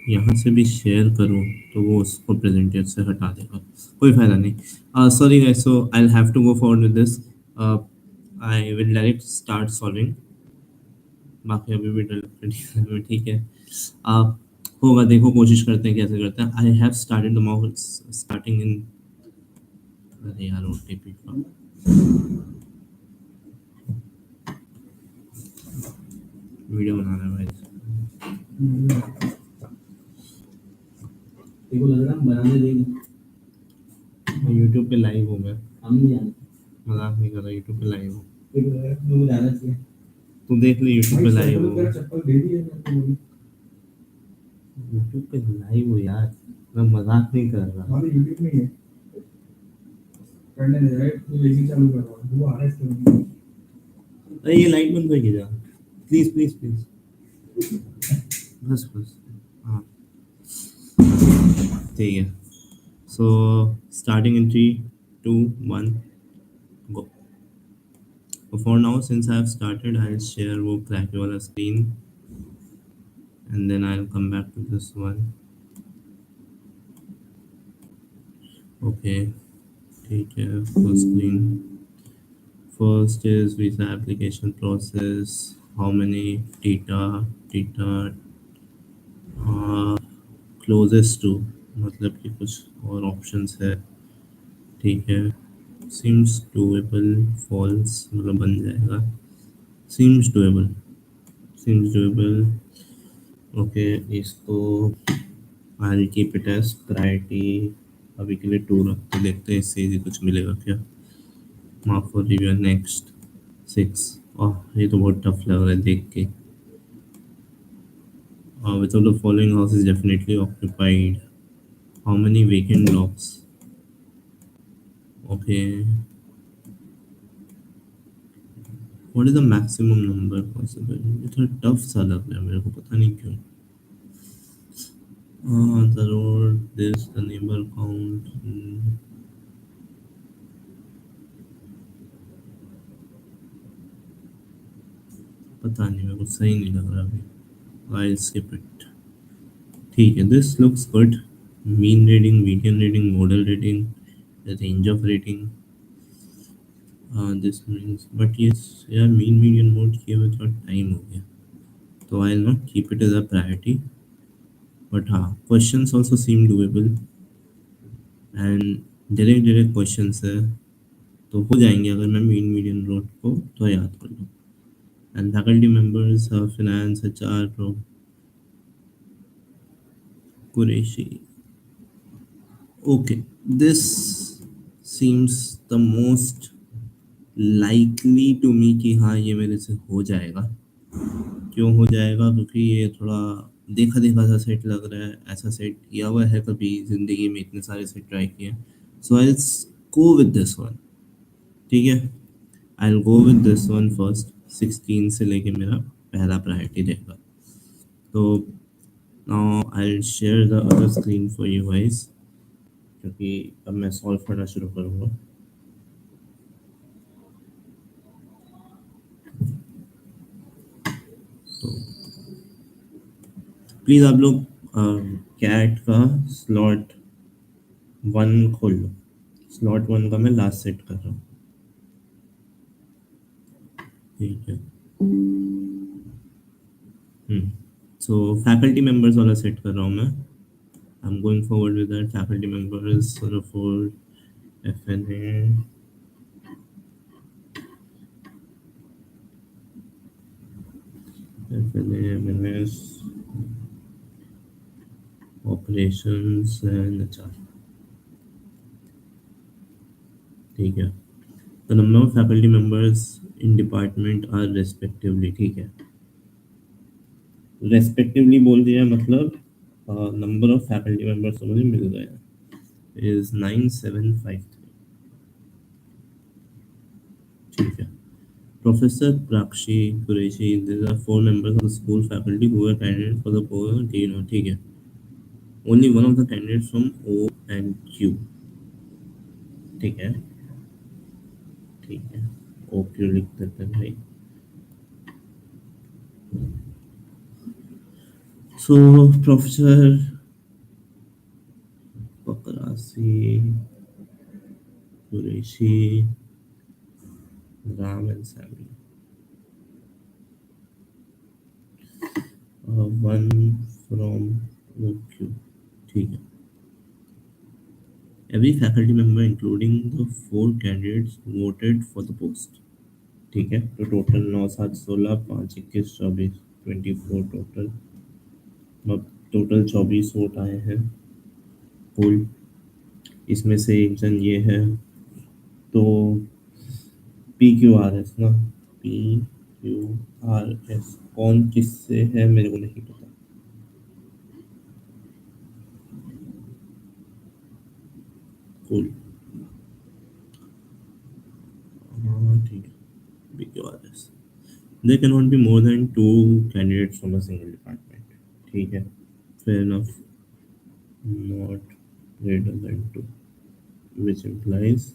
यहाँ से भी शेयर करूँ तो वो उसको प्रेजेंटेशन से हटा देगा, कोई फायदा नहीं। Sorry guys, so I will have to go forward with this. I will direct start solving. बाकी अभी भी डल ठीक है। आप होगा, देखो कोशिश करते हैं कैसे करते हैं। I have started the mouth starting in, अरे यार ओटीपी का वीडियो बना रहा है भाई। देखो लग रहा है हम बनाने देंगे। यूट्यूब पे लाइव हूँ मैं, हम नहीं जाने, मजाक नहीं कर रहा, यूट्यूब पे लाइव हूँ। मुझे जाना चाहिए, तू देख ले यूट्यूब पे लाइव हो। चप्पल दे दी है मैंने, यूट्यूब पे लाइव हो यार, मैं मजाक नहीं कर रहा। हमारे यूट्यूब में ही है, करने दे रहा है, तो लेजी चालू कर रहा हूँ, वो आ रहा है इसके। अरे ये लाइट बंद कर जा, प्लीज प्लीज प्लीज, बस बस। हाँ ठीक है। So starting in 3, 2, 1, go. For now, since I have started, I'll share वो crack वाला screen and then I'll come back to this one. Okay, ठीक है, full screen. First is visa application process. How many data closest to, मतलब कि कुछ और options है, ठीक है। Seems doable, false मतलब बन जाएगा। Seems doable, seems doable. Okay, इसको I'll keep it as priority अभी के लिए 2 रखते, देखते हैं इससे easy कुछ मिलेगा क्या। Mark for review next 6। ये तो बहुत टफ लग रहा है देख के। Which of the following house is definitely occupied? How many vacant blocks? Okay. What is the maximum number possible? ये थोड़ा टफ सा लग रहा है मेरे को, पता नहीं क्यों। The road, this, the neighbor count. पता नहीं, मेरे को सही नहीं लग रहा अभी। I'll skip it. ठीक है, this looks good. Mean rating, median rating, model rating, the range of rating. This means, but yes, यार mean median mode किए हुए थोड़ा टाइम हो गया, तो I'll not keep it as a priority. But हाँ, questions also seem doable and direct questions है, तो हो जाएंगे अगर मैं mean median mode को तो याद कर लूँ। And faculty members, finance, HR, Qureshi. Okay, this seems the most likely to me कि हाँ ये मेरे से हो जाएगा। क्यों हो जाएगा? क्योंकि ये थोड़ा देखा देखा सा सेट लग रहा है, ऐसा सेट किया हुआ है कभी जिंदगी में, इतने सारे सेट ट्राई किए। So I go with this one, ठीक है। I go with this one first. 16 से लेके मेरा पहला प्रायोरिटी रहेगा। तो now I share the other screen for you guys, क्योंकि अब मैं सॉल्व करना शुरू करूँगा। तो प्लीज़ आप लोग कैट का स्लॉट 1 खोल लो। स्लॉट 1 का मैं लास्ट सेट कर रहा हूँ, ठीक है। सो फैकल्टी मेंबर्स वाला सेट कर रहा हूँ मैं। I am going forward with that. Faculty members for FNA, MNS, operations and HR, ठीक है। The number of faculty members in department are respectively, ठीक है। रेस्पेक्टिवली बोल दिया मतलब नंबर ऑफ फैकल्टी मेंबर्स तो मुझे मिल गया, इज 9753, ठीक है। Professor Prakshi Qureshi, these are 4 members of the school faculty who were candidates for the post, do you know, ठीक है। Only one of the candidates from O and Q, ठीक है, ठीक है। O Q लिख देते हैं भाई। So professor Pakrasi, Qureshi, Ram and Sami, one from Q, ठीक है। Every faculty member including the four candidates voted for the post, ठीक है। तो टोटल 9 7 16 5 21 24 24 टोटल, टोटल 24 वोट आए हैं कुल। इसमें से एक जन ये है, तो पी क्यू आर एस ना, पी क्यू आर एस कौन किससे है मेरे को नहीं पता। कुल, हाँ ठीक है, P Q R S. There cannot be more than two candidates from a single department, ठीक है। Fair enough, not greater than two, which implies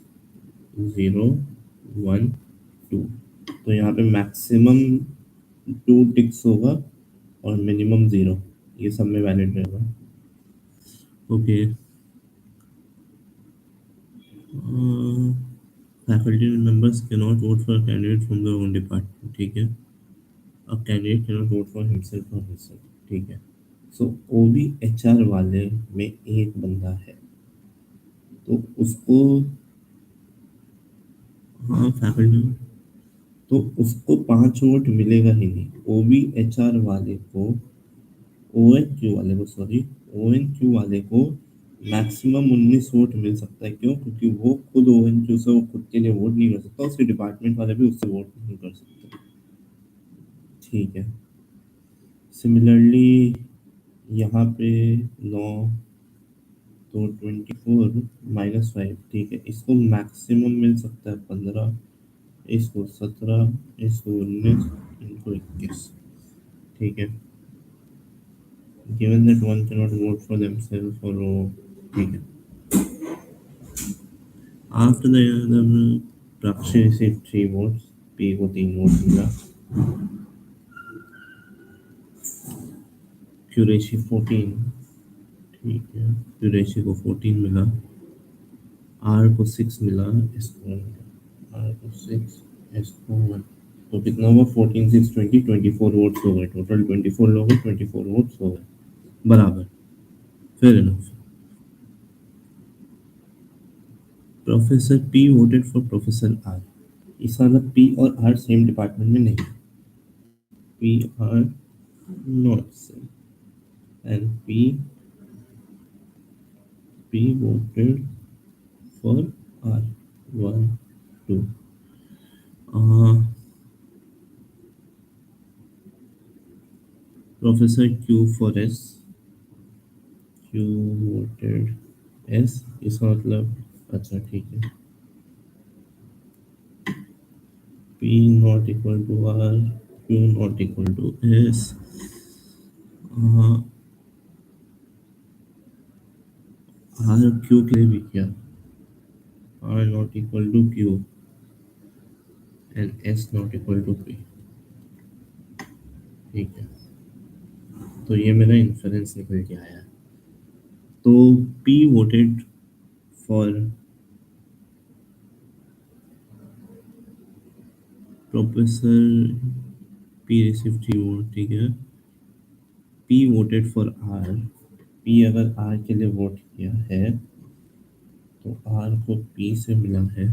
0 1 2। तो यहाँ पे मैक्सिमम 2 टिक्स होगा और मिनिमम 0, ये सब में वैलिड रहेगा। Okay, faculty members cannot vote for candidate from their own department, ठीक है। A candidate cannot vote for himself और हिमसेल्फ, ठीक है। सो ओबी एचआर वाले में एक बंदा है, तो उसको, हाँ फैकल्टी, तो उसको 5 वोट मिलेगा ही नहीं। ओबी एचआर वाले को, ओ एन क्यू वाले को, सॉरी, ओ एन क्यू वाले को मैक्सिमम 19 वोट मिल सकता है। क्यों? क्योंकि वो खुद ओ एन क्यू से वो खुद के लिए वोट नहीं कर सकता, उसके डिपार्टमेंट वाले भी उससे वोट नहीं कर सकते, ठीक है। सिमिलरली यहाँ पे 9, तो 24 - 5, ठीक है। इसको मैक्सिमम मिल सकता है 15, इसको 17, इसको 19, इनको 21, ठीक है। Given that one cannot vote for themselves और वो, ठीक है। After the proxy receive 3 votes, P को 3 वोट मिला, क्यूरेशी 14, ठीक है, क्यूरेशी को 14 मिला, आर को 6 मिला, इसको 1 मिला, आर को 6, इसको 1। तो कितना हुआ? 14 6 20, 24 वोट्स हो गए, टोटल 24 लोग हैं, 24 वोट्स हो गए, बराबर। Fair enough. Professor P voted for professor R, इस मतलब पी और आर सेम डिपार्टमेंट में नहीं, P R not same, and P voted for R, 1 2। Professor Q for S, Q voted S, इसका मतलब, अच्छा ठीक है, P not equal to R, Q not equal to S, R Q के लिए भी किया, R not equal to Q and S not equal to P, ठीक है। तो ये मेरा इन्फरेंस निकल के आया। तो P voted for professor, P receive 3 vote, ठीक है। P voted for R, P अगर आर के लिए वोट किया है तो आर को पी से मिला है,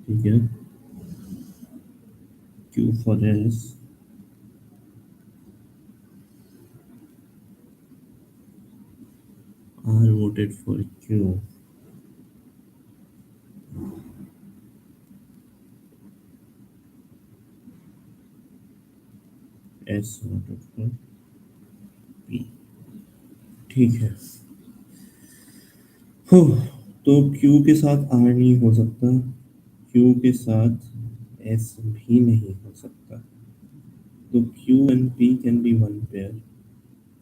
ठीक है। Q for S, R voted for Q, S voted for P, ठीक है। हो, तो क्यू के साथ आर नहीं हो सकता, क्यू के साथ एस भी नहीं हो सकता, तो Q and P can be one pair.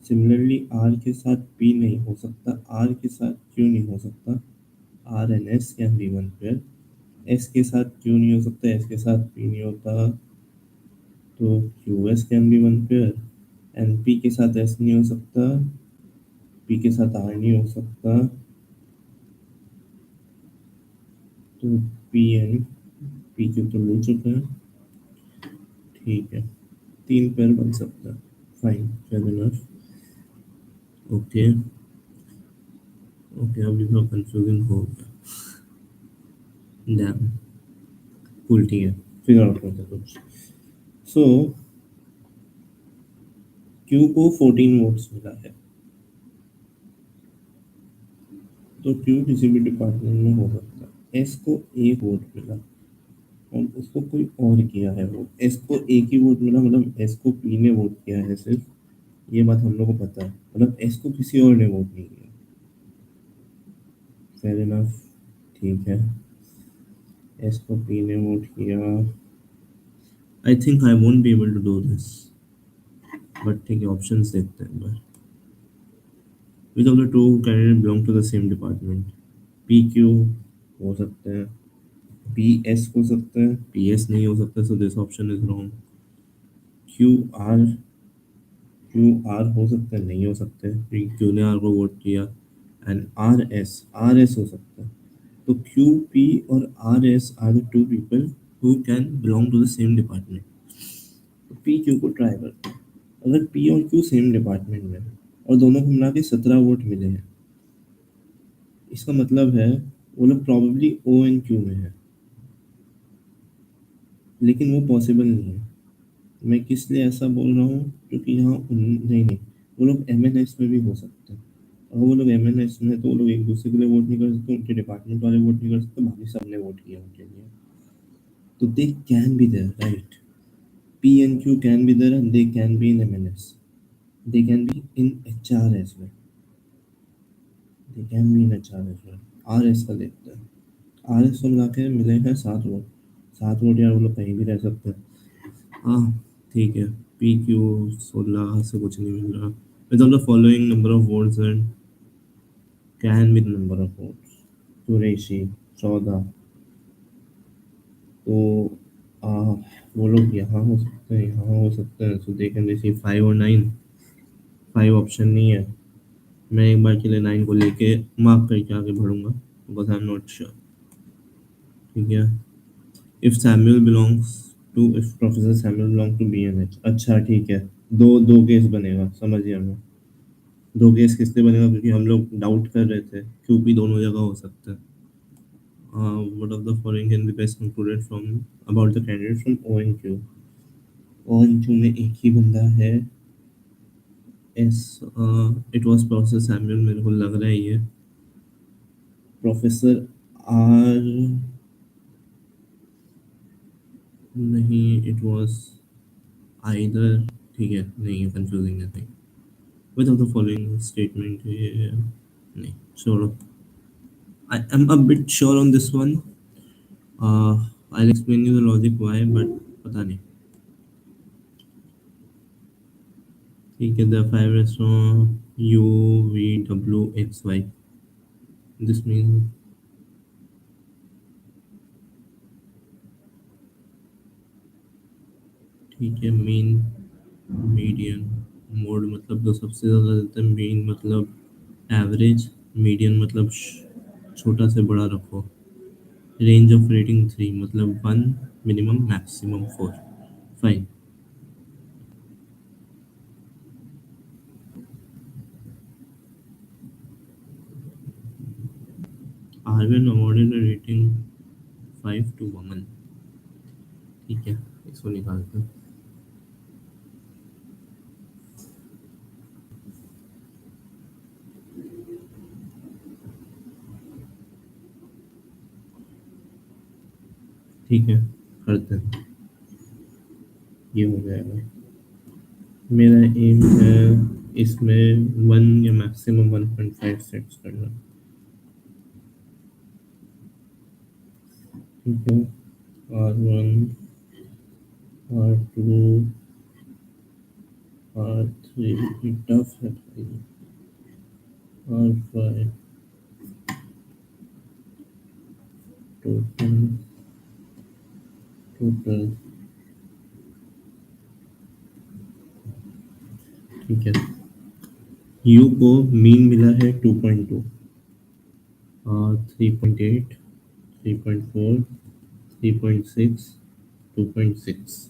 Similarly R के साथ पी नहीं हो सकता, आर के साथ क्यू नहीं हो सकता, R and S can be one pair, S के साथ क्यू नहीं हो सकता, एस के साथ पी नहीं होता, तो Q S can be one pair. And P के साथ एस नहीं हो सकता, पी के साथ आर नहीं हो सकता, तो पी एन, पी क्यू तो ले चुके हैं, ठीक है, तीन पेयर बन सकता है, fine, fair enough. Okay, okay, अभी थोड़ा कंफ्यूजिंग हो गया, डैम, कूल, ठीक है, फिगर आउट करते हैं कुछ। सो क्यू को 14 वोट्स मिला है, तो क्यू किसी भी डिपार्टमेंट में हो सकता है। एस को एक वोट मिला और उसको कोई और किया है वोट, एस को एक ही वोट मिला, मतलब एस को पी ने वोट किया है सिर्फ, ये बात हम लोग को पता है, मतलब एस को किसी और ने वोट नहीं किया, फेयर इनफ, ठीक है, एस को पी ने वोट किया। I think I won't be able to do this, but ठीक है, ऑप्शंस देखते हैं एक बार। Which of the two candidate belong to the same department? P Q हो सकते हैं, पी एस हो सकते हैं, पी एस नहीं हो सकता, so this option is wrong. Q R, Q R हो सकता है, नहीं हो सकते क्योंकि क्यू ने आर को वोट किया। एंड आर एस हो सकता है, तो क्यू पी और R S are the two people who can belong to the same department. तो पी क्यू को ट्राई करते हैं, अगर पी और क्यू सेम डिपार्टमेंट में है और दोनों को मिला के 17 वोट मिले हैं, इसका मतलब है वो लोग प्रॉबेबली ओ एन क्यू में है, लेकिन वो पॉसिबल नहीं है। मैं किस लिए ऐसा बोल रहा हूँ, क्योंकि यहाँ नहीं नहीं, वो लोग एम एन एस में भी हो सकते हैं, अगर वो लोग एम एन एस में है तो वो लोग एक दूसरे के लिए वोट नहीं कर सकते, उनके डिपार्टमेंट वाले वोट नहीं कर सकते, बाकी सब ने वोट किया उनके लिए, तो they can be there, right? P N Q can be there and they can be in M N S, they can be in H R S में, they can be in H R S में। R S का देखते हैं, R S को मिला के मिले हैं 7 वोट, 7 वोट यार, वो लोग कहीं भी रह सकते हैं। हाँ, ठीक है, पी क्यू 16 से कुछ नहीं मिल रहा। With all the following number of votes and can with number of votes, 84, 14, तो आ, वो लोग यहाँ हो सकते हैं, यहाँ हो सकते हैं, सो दे कैन रिसीव 5 और 9, 5 ऑप्शन नहीं है, मैं एक बार के लिए 9 को लेके मार्क करके आगे बढ़ूंगा, because I am not sure, ठीक है। If Samuel belongs to, if professor Samuel belong to B N H, अच्छा ठीक है, दो दो केस बनेगा, समझ गया मैं, दो केस किस लिए बनेगा, क्योंकि हम लोग डाउट कर रहे थे क्योंकि दोनों जगह हो सकता है। What of the following can be best concluded from about the candidate from O N Q? O N Q में एक ही बंदा है, S, it was professor Samuel, मेरे को लग रहा है ये प्रोफेसर आर, नहीं, इट वाज आइदर, ठीक है, नहीं है, कंफ्यूजिंग है, नहीं, which of the following statement, ये नहीं, छोड़ो, I am a bit sure on this one, I explain you the logic why, but पता नहीं, ठीक है, the five restaurant U V W X Y, this mean, ठीक है, मीन, मीडियन, मोड मतलब तो सबसे ज़्यादा देते हैं, मीन मतलब एवरेज, मीडियन मतलब छोटा से बड़ा रखो, रेंज ऑफ रेटिंग 3 मतलब 1, minimum maximum 4, fine. Aryan awarded rating 5 to woman, ठीक है, इसको निकालते हैं, ठीक है, करते हैं, ये हो जाएगा, मेरा एम है इसमें 1 या मैक्सिमम 1.5 सेट्स करना, ठीक है, R1, R2, R3, ये टफ है भाई, R5, टोटल टोटल, ठीक है। यू को मीन मिला है 2.2, 3.8, 3.4, 3.6, 2.6।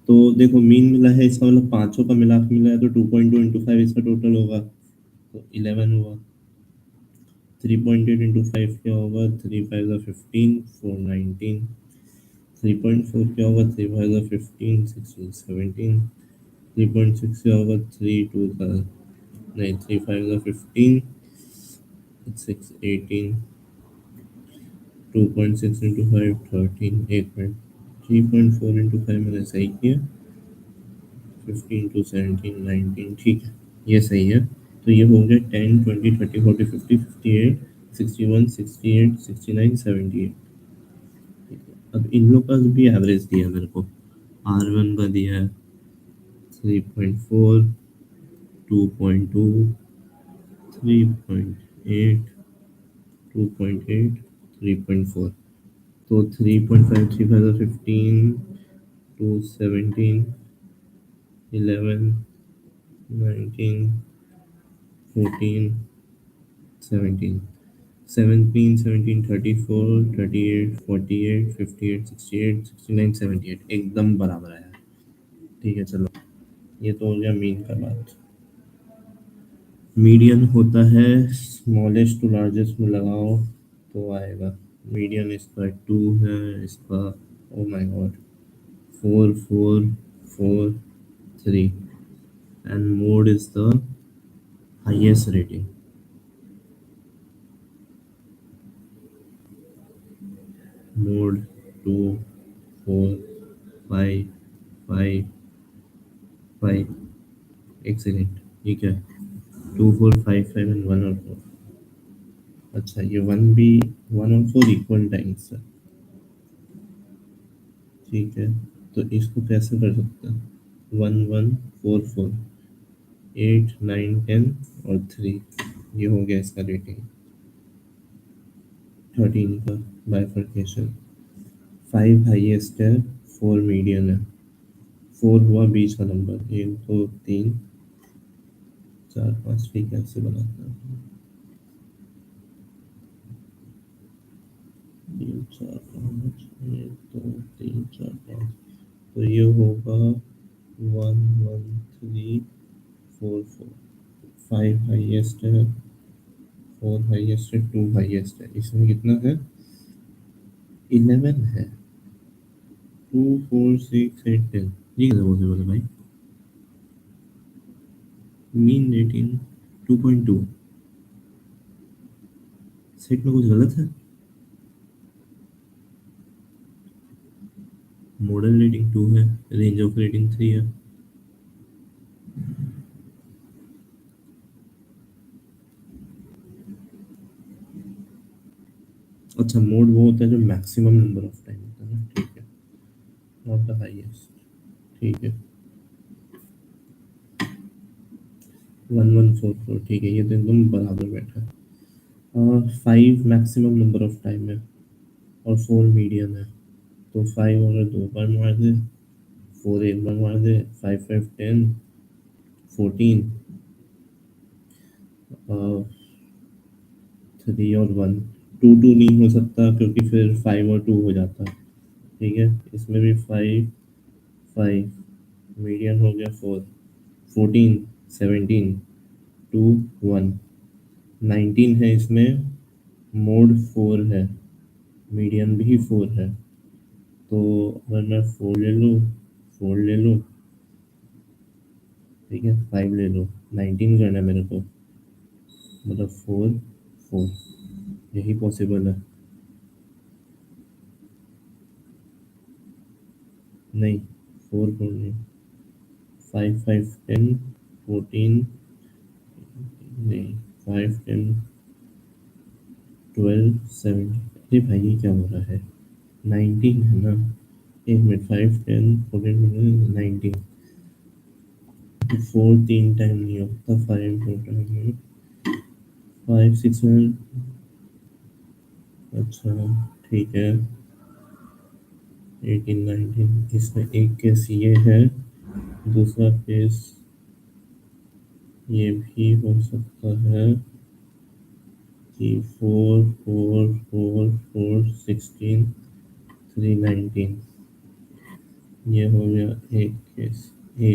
तो देखो मीन मिला है, इसका मतलब पांचों का मिला के मिला है, तो 2.2 इंटू फाइव इसका टोटल होगा, तो 11 हुआ। 3.8 इंटू फाइव क्या होगा, 3 5 15, 4 19। 3.4 क्या होगा, 3 5 15, 16 17। 3.6 क्या होगा, 3 2 नहीं, 3 5 15, 6 18। 2.6 into five 13, 8 minute. 3.4 into five मैंने सही किया, 15 to 17 19, ठीक है, ये सही है। तो ये हो गया 10 20 30 40 50 51 58 68 69 70। अब इन लोग का भी एवरेज दिया मेरे को। R1 का दिया है 3.4, 2.2, 3.8, 2.8, 3.4। तो 3.5, 3 5 15, 2 17, 11, 19, 14, 17, 17, 17, 34, 38, 48, 58, 68, 69, 78, एकदम बराबर आया। ठीक है, चलो, ये तो हो गया मीन का बात। मीडियन होता है स्मॉलेस्ट टू लार्जेस्ट में लगाओ तो आएगा। मीडियन इसका 2 है, इसका, oh my God, 4 4 4 3, and mode is the highest rating. Mode 2 4 5 5 5, एक सेकेंड, ये क्या है, 2 4 5 5 एंड 1 और 4। अच्छा, ये 1 और 4 इक्वल टाइम्स है, ठीक है। तो इसको कैसे कर सकते हैं, 1 1 4 4, 8 9 10 और 3, ये हो गया इसका रेटिंग। 13 का बाइफर्केशन, 5 हाईएस्ट है, 4 मीडियन है, 4 हुआ बीच का नंबर, 1 2 3 4 5, ठीक है, ऐसे बनाता है, 3 4 5, 1 2 3 4 5। तो ये होगा 1 1 3 4 4, 5 हाईएस्ट है, 4 हाईएस्ट है, 2 हाईएस्ट है, इसमें कितना है, 11 है। 2 4 6 8 10, ये कैसे पॉसिबल है भाई। मीन रेटिंग 2.2, सेट में कुछ गलत है। मॉडल रेटिंग 2 है, रेंज ऑफ रेटिंग 3 है। अच्छा, मोड वो होता है जो मैक्सिमम नंबर ऑफ टाइम होता है ना, ठीक है, नॉट द हाईएस्ट, ठीक है। 1144, ठीक है, ये तो एकदम बराबर बैठा है। 5 मैक्सिमम नंबर ऑफ टाइम है और 4 मीडियम है। तो 5 अगर 2 बार मार दे, 4 एक बार मार दे, 5 5 10, 14, 3 और 1, 2 2 नहीं हो सकता क्योंकि फिर 5 और 2 हो जाता, ठीक है। इसमें भी 5 5, मीडियन हो गया 4, 14, 17, 2 1, 19 है इसमें, मोड 4 है, मीडियन भी 4 है। तो अगर मैं 4 ले लूँ, 4 ले लूँ, ठीक है, 5 ले लूँ, 19 करना है मेरे को, मतलब 4 4, यही पॉसिबल है। नहीं, 4 4 नहीं, 5 5 10, 14, नहीं, 5 10, 12 17, अरे भाई ये क्या हो रहा है, 19 है ना, एक मिनट, 5 10 14 19, 4 3 टाइम नहीं होता, 5 4 टाइम, 5 6 में, अच्छा, ठीक है, 18 19, इसमें एक केस ये है, दूसरा केस ये भी हो सकता है कि 4 4 4 4 16 3 19, ये हो गया एक केस ए,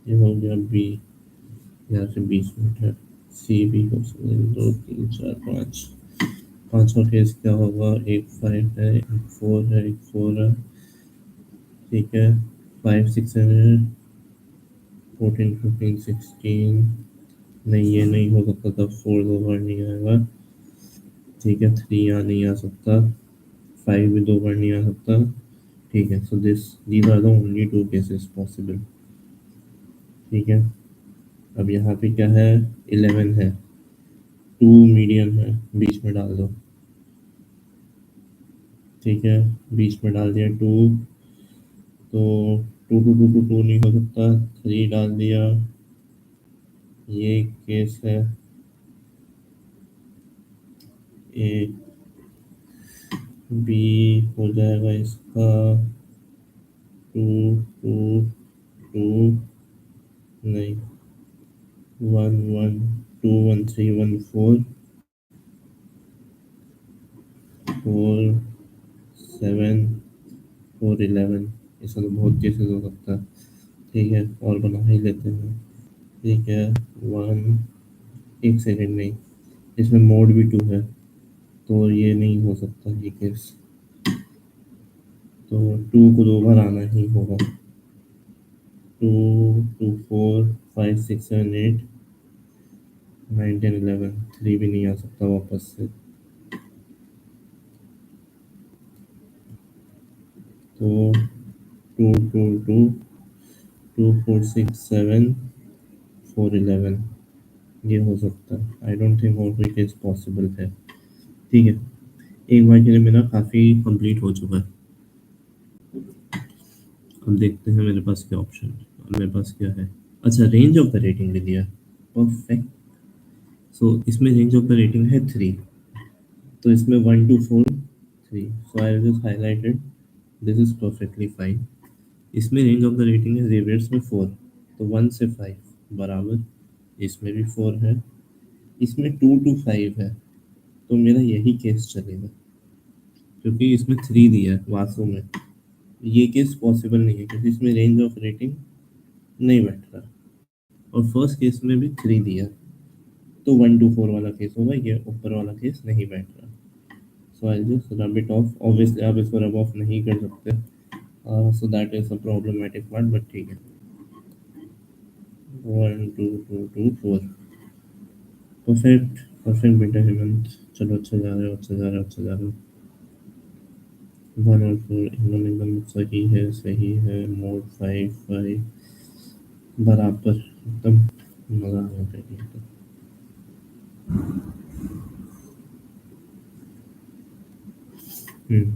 ये हो गया बी, यहाँ से 20 मिनट है, सी भी हो सकता है, 2 3 4 5, पांचवा केस क्या होगा, एक 5 है, एक 4 है, एक 4 है, ठीक है, 5 6 7 14 15 16, नहीं ये नहीं हो सकता था, 4 दो बार नहीं आएगा, ठीक है, 3 यहाँ नहीं आ सकता, 5 भी दो बार नहीं आ सकता, ठीक है, so these are the only two cases possible, ठीक है। अब यहाँ पे क्या है, 11 है, टू मीडियम है, बीच में डाल दो, ठीक है, बीच में डाल दिया टू, तो टू नहीं हो सकता, 3 डाल दिया, ये केस है, ए बी हो जाएगा इसका, टू टू टू, नहीं, 1 1 2 1 3 1 4 4 7 4 11, ऐसा तो बहुत केसेस हो सकता है, ठीक है, और बना ही लेते हैं, ठीक है, वन, एक सेकेंड, नहीं, इसमें मोड भी टू है, तो ये नहीं हो सकता ये केस, तो टू को दो बार आना ही होगा, 2 2 4 5 6 7 8 9 10 11, 3 भी नहीं आ सकता वापस से, तो 2 2 2 2 4 6 7 4 11, ये हो सकता है, आई डोंट थिंक और कोई केस पॉसिबल है, ठीक है, एक बार के लिए मेरा काफ़ी कंप्लीट हो चुका है, अब देखते हैं मेरे पास क्या ऑप्शन है, मेरे पास क्या है, अच्छा रेंज ऑफ द रेटिंग भी दिया, परफेक्ट, सो इसमें रेंज ऑफ द रेटिंग है 3, तो इसमें 1 2 4 3, सो I just highlighted, this is perfectly fine, इसमें रेंज ऑफ द रेटिंग है जेवियर्स में 4, तो 1 से 5 बराबर, इसमें भी 4 है, इसमें 2 to 5 है, तो मेरा यही केस चलेगा, क्योंकि इसमें 3 दिया है वास्तव में, ये केस पॉसिबल नहीं है क्योंकि इसमें रेंज ऑफ रेटिंग नहीं बैठ रहा, और फर्स्ट केस में भी 3 दिया, तो 1 to 4 वाला केस होगा, ये ऊपर वाला केस नहीं बैठ रहा, so I just rub it off, obviously आप इसको रब ऑफ नहीं कर सकते, so that is a problematic part, but ठीक है, 1 2 2 2 4, परफेक्ट, परफेक्ट बेटा हेमंत, चलो अच्छा जा रहे हो, अच्छा जा रहे हो, अच्छा जा रहे हो, 1 और 4 एकदम सही है, सही है, मोड 5 5 बराबर, एकदम मजा आ गया एकदम, हम्म,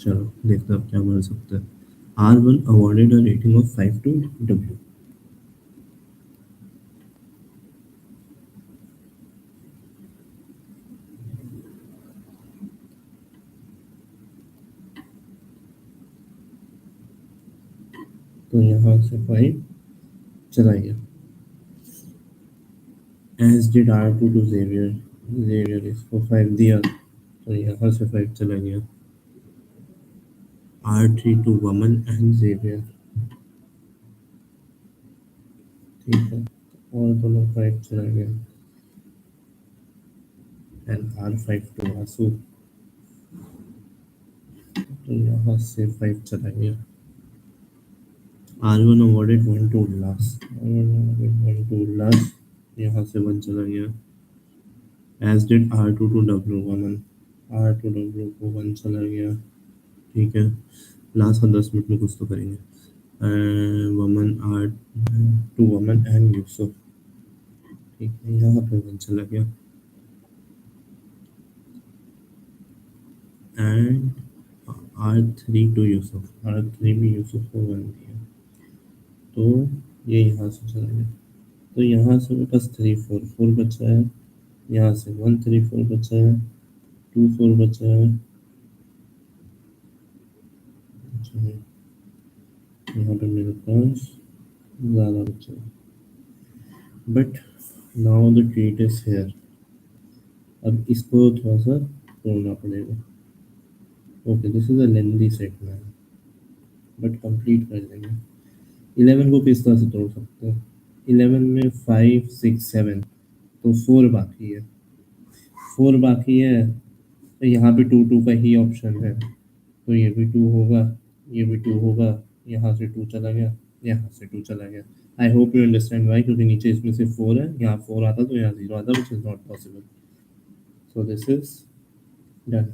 चलो देखते हैं अब क्या बन सकता है, R1 awarded a rating of 5 to W, तो यहाँ से 5 चला गया, as did R2 to Xavier, Xavier इसको 5 दिया, तो यहाँ से 5 चला गया, R3 to Waman and Xavier, ठीक है, और दोनों 5 चला गया, and R5 to Vasu, तो यहाँ से 5 चला गया, R1 awarded 1 to Ullas, R1 awarded 1 to Ullas, यहाँ से 1 चला गया, as did R2 to W Waman, R2 W को 1 चला गया, ठीक है, लास्ट का 10 मिनट में कुछ तो करेंगे, वमन आर टू वमन एंड यूसुफ, ठीक है, यहाँ पे 1 चला गया, and R3 to Yusuf, R3 भी यूसुफ को 1 दिया, तो ये यहाँ से चला गया, तो यहाँ से मेरे पास 3 4 4 बचा है, यहाँ से 1 3 4 बचा है, 2 4 बचा है, बचे हैं, यहाँ पे मेरे पास ज़्यादा बचे हैं, but now the treat is here. अब इसको थोड़ा सा तोड़ना पड़ेगा। Okay, this is a lengthy set man, but complete कर देंगे। 11 को किस तरह से तोड़ सकते हैं? 11 में 5 6 7, तो 4 बाकी है। 4 बाकी है, तो यहाँ पे 2 2 का ही ऑप्शन है, तो ये भी 2 होगा, ये भी 2 होगा, यहाँ से 2 चला गया, यहाँ से 2 चला गया। आई होप यू अंडरस्टैंड वाई, क्योंकि नीचे इसमें से 4 है, यहाँ 4 आता तो यहाँ 0 आता, which is not possible. So this is done.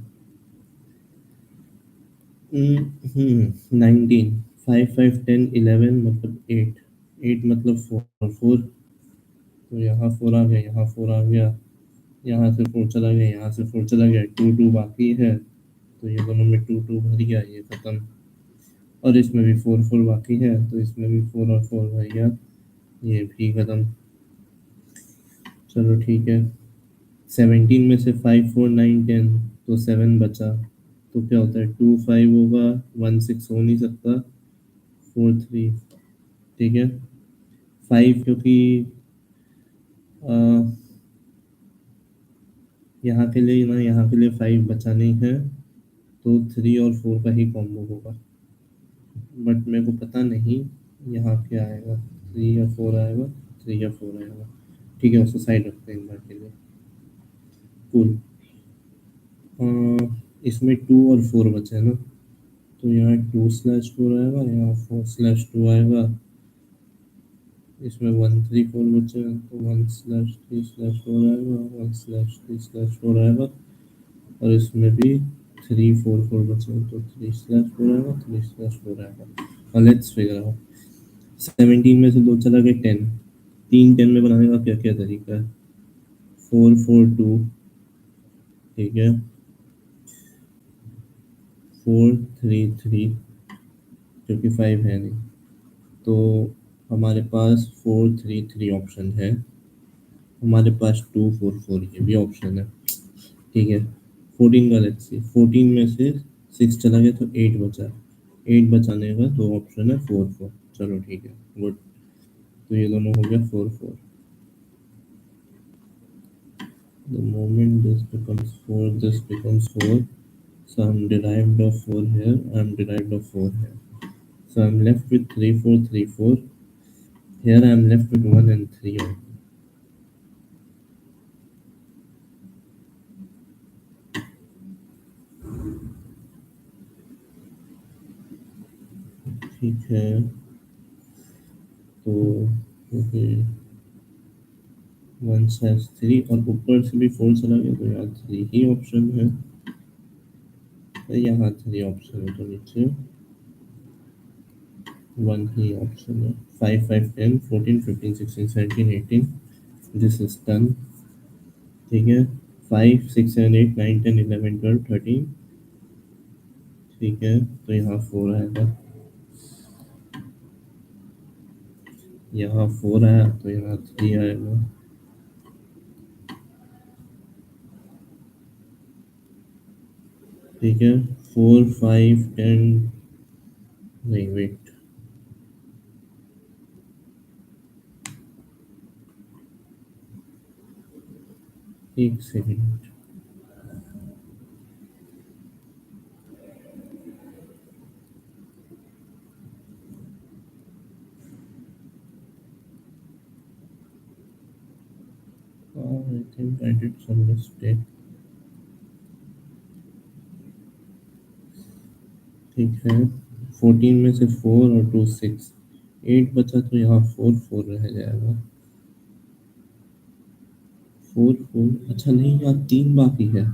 19, 5 5 10 11 मतलब 8, 8 मतलब 4 4, तो यहाँ 4 आ गया, यहाँ 4 आ गया, यहाँ से 4 चला गया, यहाँ से 4 चला गया, 2 2 बाकी है, तो ये दोनों में 2 2 भर गया, ये खत्म। और इसमें भी 4 4 बाकी है, तो इसमें भी 4 और 4 भर गया, ये भी खत्म। चलो ठीक है। 17 में से 5 4 9 10, तो 7 बचा, तो क्या होता है? 2 5 होगा, 1 6 हो नहीं सकता, 4 3, ठीक है। 5 क्योंकि अ, यहाँ के लिए ना, यहाँ के लिए 5 बचा नहीं है, तो 3 और 4 का ही कॉम्बो होगा, बट मेरे को पता नहीं यहाँ क्या आएगा। 3 या 4 आएगा, 3 या 4 आएगा, ठीक है, उसको साइड रखते हैं एक बार के लिए। कूल। इसमें 2 और 4 बचे हैं ना, तो यहाँ 2/4 आएगा, यहाँ 4/2 आएगा, इसमें 1 3 4 बचे हैं, तो 1/3/4 आएगा, 1/3/4 आएगा, और इसमें भी 3 4 4 बचे हैं, तो 3/4 आएगा, 3/4 आएगा। और लेट्स फिगर आउट। 17 में से 2 चला गया, 10, 3 10 में बनाने का क्या क्या तरीका है? 4 4 2, ठीक है, 4 3 3, क्योंकि 5 है नहीं, तो हमारे पास 4 3 3 ऑप्शन है, हमारे पास 2 4 4 ये भी ऑप्शन है, ठीक है। 14 का लेट्स सी, 14 में से 6 चला गया, तो 8 बचा, 8 बचाने का 2 ऑप्शन है, 4 4, चलो ठीक है, गुड। तो ये दोनों हो गया 4 4। The moment this becomes 4, this becomes 4. So I'm derived of 4 here, I'm derived of 4 here. So I'm left with 3 4 3 4. Here I'm left with 1 and 3 only. ठीक है, तो ओके, 1/3 और ऊपर से भी 4 चला गया, तो यहाँ 3 ही ऑप्शन है, तो यहाँ 3 ऑप्शन है, तो नीचे 1 ही ऑप्शन है। 5 5 10 14 15 16 17 18, दिस इज डन, ठीक है। 5 6 7 8 9 10 11 12 13, ठीक है, तो यहाँ 4 आएगा, यहाँ 4 आया, तो यहाँ 3 आएगा, ठीक है। 4 5 10, नहीं वेट, एक second, I think I did some mistake, ठीक है। 14 में से 4 और 2 6, 8 बचा, तो यहाँ 4 4 रह जाएगा, 4 4, अच्छा नहीं, यहाँ 3 बाकी है,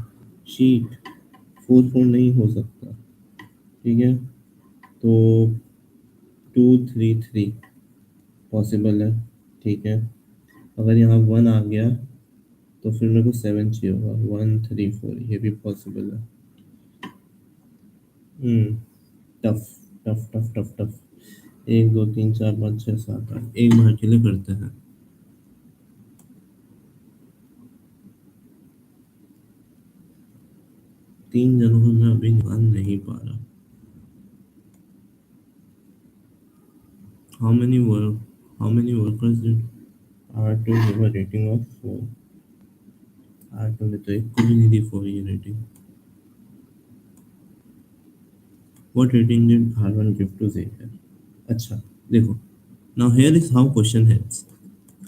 शीट, 4 4 नहीं हो सकता, ठीक है, तो 2 3 3 पॉसिबल है, ठीक है। अगर यहाँ 1 आ गया, तो फिर मेरे को 7 चाहिए होगा, 1 3 4, ये भी पॉसिबल है। Tough tough tough tough tough. 1 2 3 4 5 6 7 8, एक बार के लिए करते हैं। 3 जनों को मैं अभी निकाल नहीं पा रहा। How many work? How many workers did R2 give a rating of 4? R2 ने तो एक को भी नहीं दी 4 ये rating. What rating did R1 give to Xavier? अच्छा देखो. Now here is how question heads.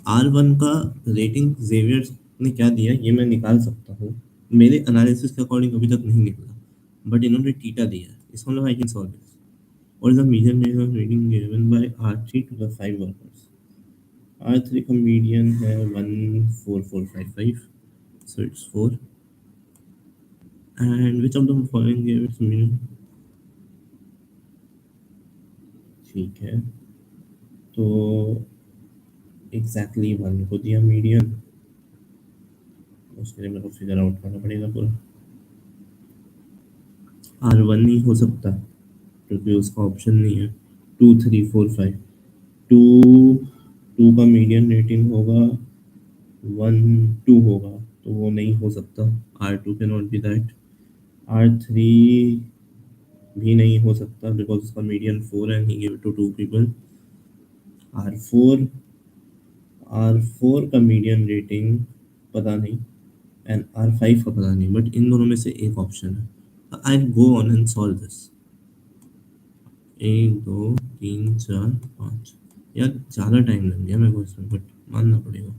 R1 का रेटिंग जेवियर ने क्या दिया ये मैं निकाल सकता हूँ. मेरे एनालिसिस के अकॉर्डिंग अभी तक नहीं निकला, बट इन्होंने थीटा दिया है. इसका मतलब I can solve this. What is the median of rating given by R3 to the 5 workers? R3 का median है 14455, so it's 4. And which of the following gave its median? ठीक है, तो exactly 1 को दिया median. उसके लिए मेरे को फिगर आउट करना पड़ेगा पूरा. R1 नहीं हो सकता क्योंकि उसका ऑप्शन नहीं है. 2345 टू टू का मीडियन रेटिंग होगा 12 होगा, तो वो नहीं हो सकता. R2 can not B that. R3 भी नहीं हो सकता बिकॉज उसका मीडियन 4 है, ही give to 2 people. R4 R4 का मीडियन रेटिंग पता नहीं एंड R5 का पता नहीं, बट इन दोनों में से एक ऑप्शन है. I go on and solve this. 1 2 3 4 5. यार ज़्यादा टाइम लग गया मेरे को इसमें, बट मानना पड़ेगा.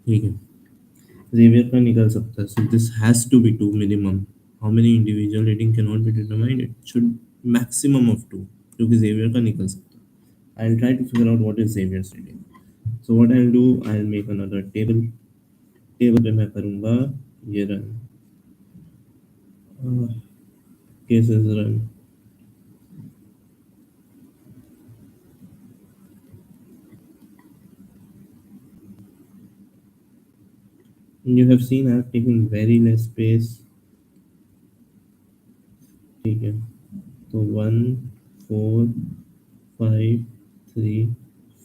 ठीक है, जेवियर का निकल सकता है. So this has to be 2 minimum. How many individual rating can not be determined, it should maximum of 2, क्योंकि जेवियर का निकल सकता है. I will try to figure out what is Xavier's rating. So what I will do, I will make another table. Table पे मैं करूँगा ये run cases run. You have seen I have taken very less space. ठीक है, तो 1 4 5 3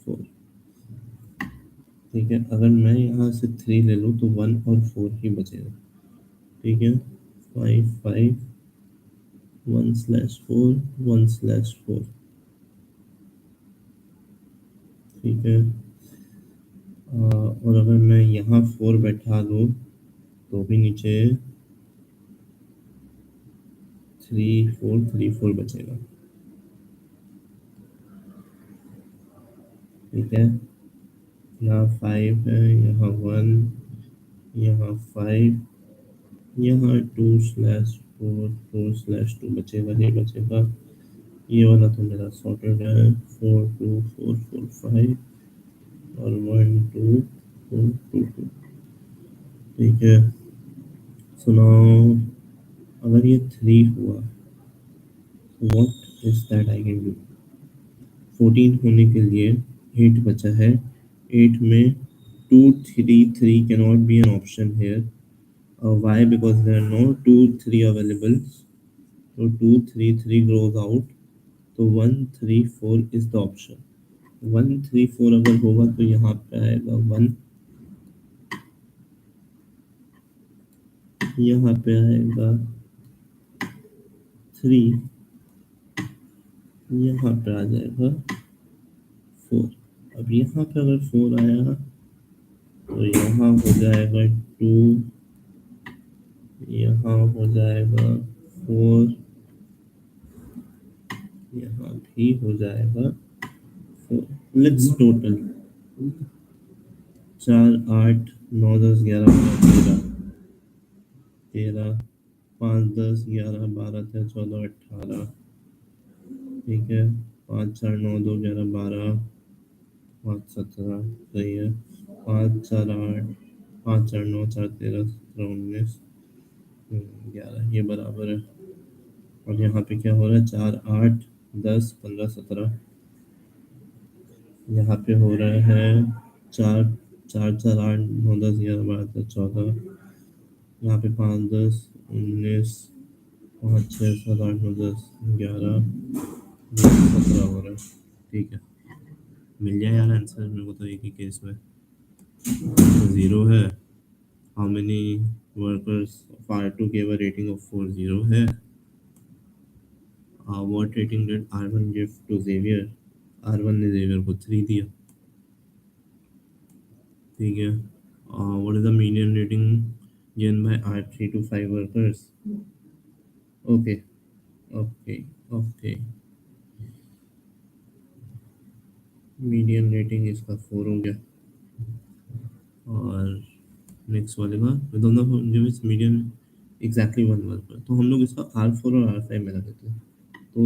4. ठीक है, अगर मैं यहाँ से 3 ले लूँ तो 1 और 4 ही बचेगा. ठीक है, 5 5 1/4 1/4. ठीक है, और अगर मैं यहाँ 4 बैठा दूँ तो भी नीचे 3 4 3 4 बचेगा. ठीक है, यहाँ 5 है, यहाँ 1, यहाँ 5, यहाँ 2/4 4/2 बचेगा ही बचेगा. ये वाला तो मेरा सॉर्टेड है. 4 2 4 4 5 और 1 2 4 2 2. ठीक है, सुनो, अगर ये 3 हुआ, what is that I can do. 14 होने के लिए 8 बचा है. 8 में 2 3 3 can not B an option here. Why? Because there are no 2 3 available. So 2 3 3 grows out. तो 1 3 4 is the option. 1 3 4 अगर होगा तो यहाँ पे आएगा 1, यहाँ पे आएगा 3, यहाँ पे आ जाएगा 4. अब यहाँ पे अगर 4 आया तो यहाँ हो जाएगा 2, यहाँ हो जाएगा 4, यहाँ भी हो जाएगा 4. Let's total 4 8 9 10 11 12 13 5 10 11 12 13 14 18. ठीक है, 5 4 9 2 11 12 5 17. सही है, 5 4 8 5 4 9 4 13 17 19 11. ये बराबर है. और यहाँ पे क्या हो रहा है, 4 8 10 15 17. यहाँ पे हो रहा है 4 4 4 8 9 10 11 12 13 14. यहाँ पे 5 10 19 5 6 7 8 9 10 11 17 हो रहा है. ठीक है, मिल जाए यार आंसर मेरे को तो एक ही केस में. तो 0 है. How many workers of R2 gave a rating of 4 0 है. What rating did R1 give to Xavier? R1 ने जेवियर को 3 दिया, ठीक है। What is the median rating given by R3 to 5 workers? Okay, okay, okay. Median rating इसका 4 हो गया, और नेक्स्ट वाले का दोनों मीडियन एग्जैक्टली 1 वर्कर, तो हम लोग इसका R4 और R5 मिला देते हैं। तो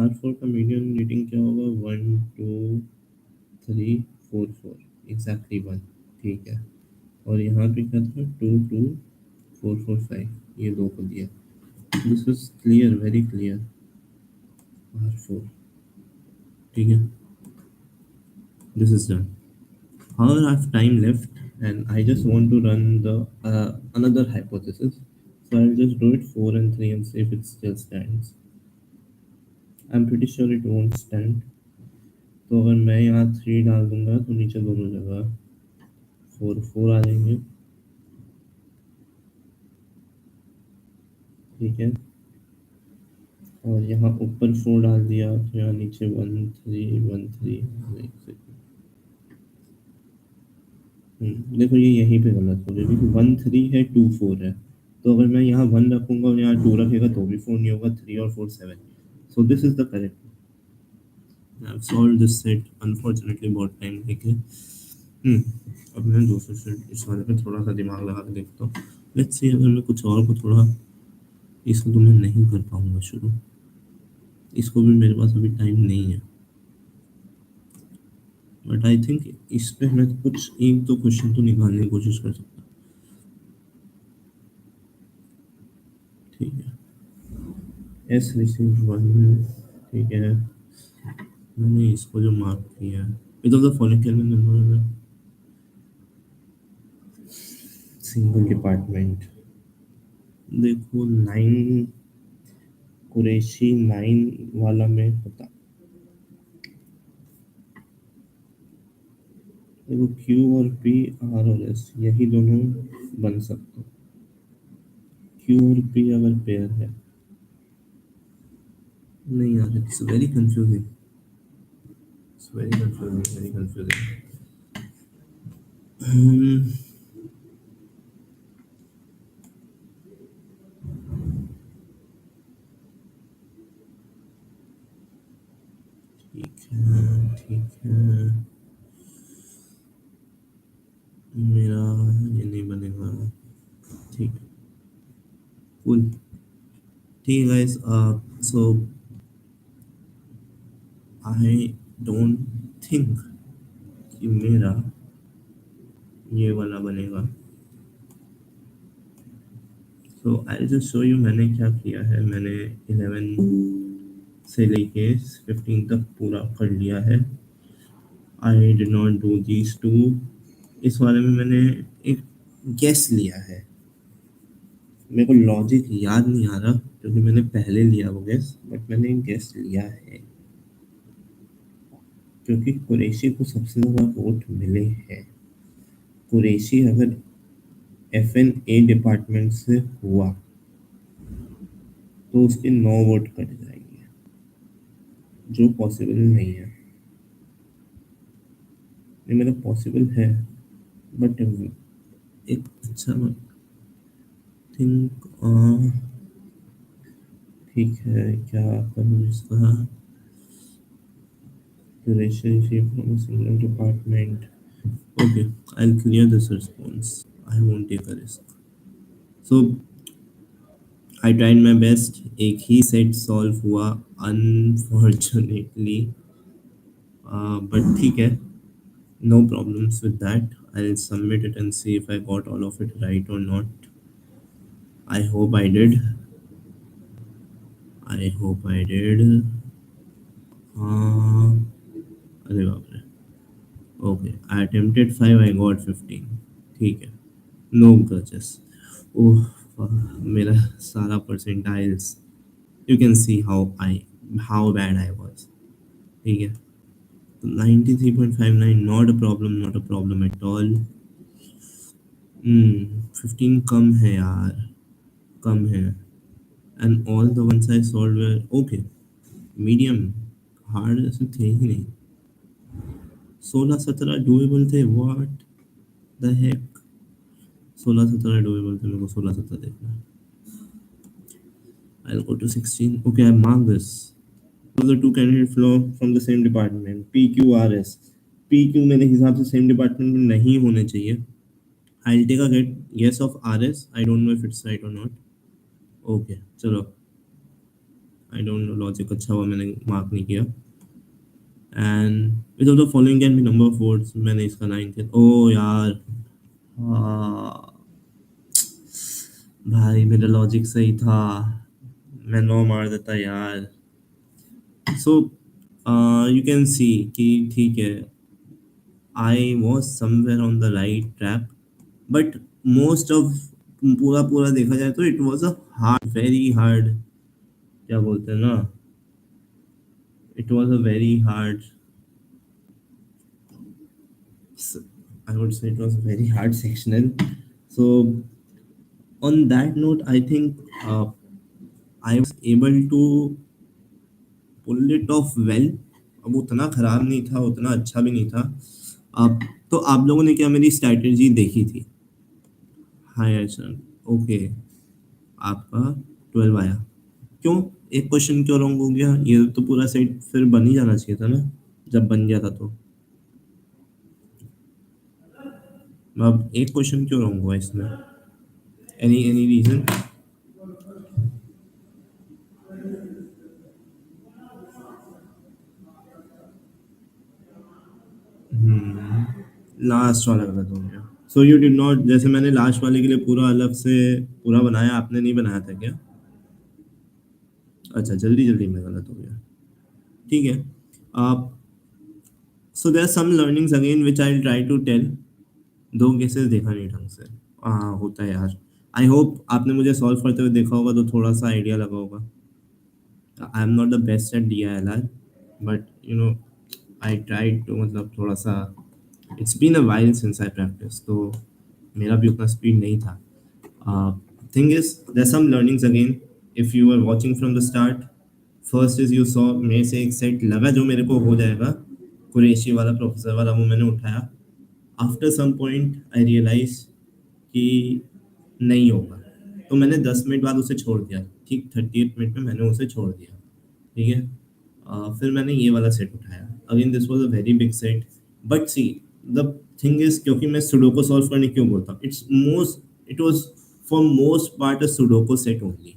R4 का मीडियन रेटिंग क्या होगा? 1 2 3 4 4, एग्जैक्टली 1, ठीक है। और यहाँ पे क्या था? 2 2 4 4 5, ये दो को दिया। This is clear, very clear. R4, ठीक है, this is done. However, I have time left, and I just want to run the another hypothesis. So I'll just do it 4 and 3 and see if it still stands. I'm pretty sure it won't stand. तो अगर मैं यहाँ 3 डाल दूंगा तो नीचे दोनों जगह 4 4 आ जाएंगे, ठीक है। और यहाँ ऊपर 4 डाल दिया तो यहाँ नीचे 1 3 1 3। देखो ये यहीं पे गलत हो गया, क्योंकि 1 3 है, 2 4 है। तो अगर मैं यहाँ 1 रखूंगा और यहाँ 2 रखेगा तो भी 4 नहीं होगा, 3 और 4 7। So this is the correct. I've solved this set, unfortunately बहुत टाइम लेके। अब मैं दूसरे सेट इस वाले पे थोड़ा सा दिमाग लगा के देखता हूँ। लेट्स सी, अगर मैं कुछ और को थोड़ा, इसको तो मैं नहीं कर पाऊंगा शुरू, इसको भी मेरे पास अभी टाइम नहीं है, बट आई थिंक इस पे मैं कुछ एक दो क्वेश्चन तो निकालने की कोशिश कर सकता हूँ, ठीक है। एस रिसीव 1, ठीक है। मैंने इसको जो मार्क किया है, with of the following number single department, देखो 9 कुरैशी 9 वाला में होता। देखो क्यू और पी, आर और एस, यही दोनों बन सकते हैं। क्यू और पी अगर पेयर है, नहीं यार, it's very confusing, it's very confusing, very confusing. ठीक है, ठीक है, मेरा ये नहीं बनेगा, ठीक है, कूल, ठीक है guys. So I don't think कि मेरा ये वाला बनेगा। सो आई जस्ट शो यू मैंने क्या किया है। मैंने 11 से लेके 15 तक पूरा कर लिया है। I did not do these two. इस वाले में मैंने एक गेस लिया है, मेरे को लॉजिक याद नहीं आ रहा क्योंकि मैंने पहले लिया वो गेस, बट मैंने एक गेस लिया है क्योंकि कुरैशी को सबसे ज़्यादा वोट मिले हैं। कुरैशी अगर FNA डिपार्टमेंट से हुआ तो उसके 9 वोट कट जाएंगे, जो पॉसिबल नहीं है। ये मतलब पॉसिबल है, बट एक अच्छा थिंक, ठीक है, क्या करूँ इसका? relationship from a single department. Okay, I'll clear this response. I won't take a risk. So I tried my best. एक ही सेट सॉल्व हुआ unfortunately, but ठीक है, no problems with that. I'll submit it and see if I got all of it right or not. I hope I did. I hope I did. अरे बाप रे। Okay, I attempted 5, I got 15, ठीक है, no grudges. Oh, मेरा सारा percentiles, you can see how bad I was, ठीक है। तो 93.59, not a problem, not a problem at all. 15 कम है यार, कम है। And all the ones I solved were okay, medium, hard ऐसे थे ही नहीं। 16-17 डुएबल थे, व्हाट द हेक। 16-17 डुएबल थे, मेरे को 16-17 देखना है। I'll go to 16. Okay, I mark this. The two candidate flow from the same department, PQRS। PQ मेरे हिसाब से सेम डिपार्टमेंट में नहीं होने चाहिए। I'll take a guess of RS। I don't know if it's right or not। Okay, चलो। I don't know, logic अच्छा हुआ मैंने मार्क नहीं किया। And which of the following can B number of words, मैंने इसका 9 किया। ओ यार, हाँ, भाई मेरा लॉजिक सही था, मैं 9 मार देता यार। सो यू कैन सी कि ठीक है, I was somewhere on the right track, but most of पूरा पूरा देखा जाए तो it was a hard, very hard, क्या बोलते हैं ना, it was a very hard, I would say it was a very hard sectional. So on that note, I think I was able to pull it off well। अब उतना खराब नहीं था, उतना अच्छा भी नहीं था। अब तो आप लोगों ने क्या मेरी स्ट्रैटेजी देखी थी? हाँ यार सर, ओके, आपका 12 आया। क्यों? एक क्वेश्चन क्यों रॉन्ग हो गया? ये तो पूरा सेट फिर बन ही जाना चाहिए था ना, जब बन गया था तो। अब एक क्वेश्चन क्यों रॉन्ग हुआ इसमें? Any reason? लास्ट वाला गलत हो गया। सो यू डिड नॉट, जैसे मैंने लास्ट वाले के लिए पूरा अलग से पूरा बनाया, आपने नहीं बनाया था क्या? अच्छा, जल्दी जल्दी में गलत हो गया, ठीक है। आप, so there some learnings again which I will try to tell. दो केसेस देखा नहीं ढंग से, हाँ होता है यार। आई होप आपने मुझे सॉल्व करते हुए देखा होगा तो थोड़ा सा आइडिया लगा होगा। I am not the best at DILR, but you know I tried to, मतलब थोड़ा सा, it's been a while since I practice, तो मेरा भी उतना स्पीड नहीं था। Thing is, there's some learnings again। If you were watching from the start, first is you saw, मेरे से एक सेट लगा जो मेरे को हो जाएगा, कुरैशी वाला, प्रोफेसर वाला, वो मैंने उठाया। After some point I realize कि नहीं होगा, तो मैंने 10 मिनट बाद उसे छोड़ दिया। ठीक 38 मिनट में मैंने उसे छोड़ दिया, ठीक है। फिर मैंने ये वाला सेट उठाया। Again this was a very big set, but see the thing is, क्योंकि मैं सुडोको सॉल्व करने क्यों बोलता हूँ, it was for most part a sudoku set only.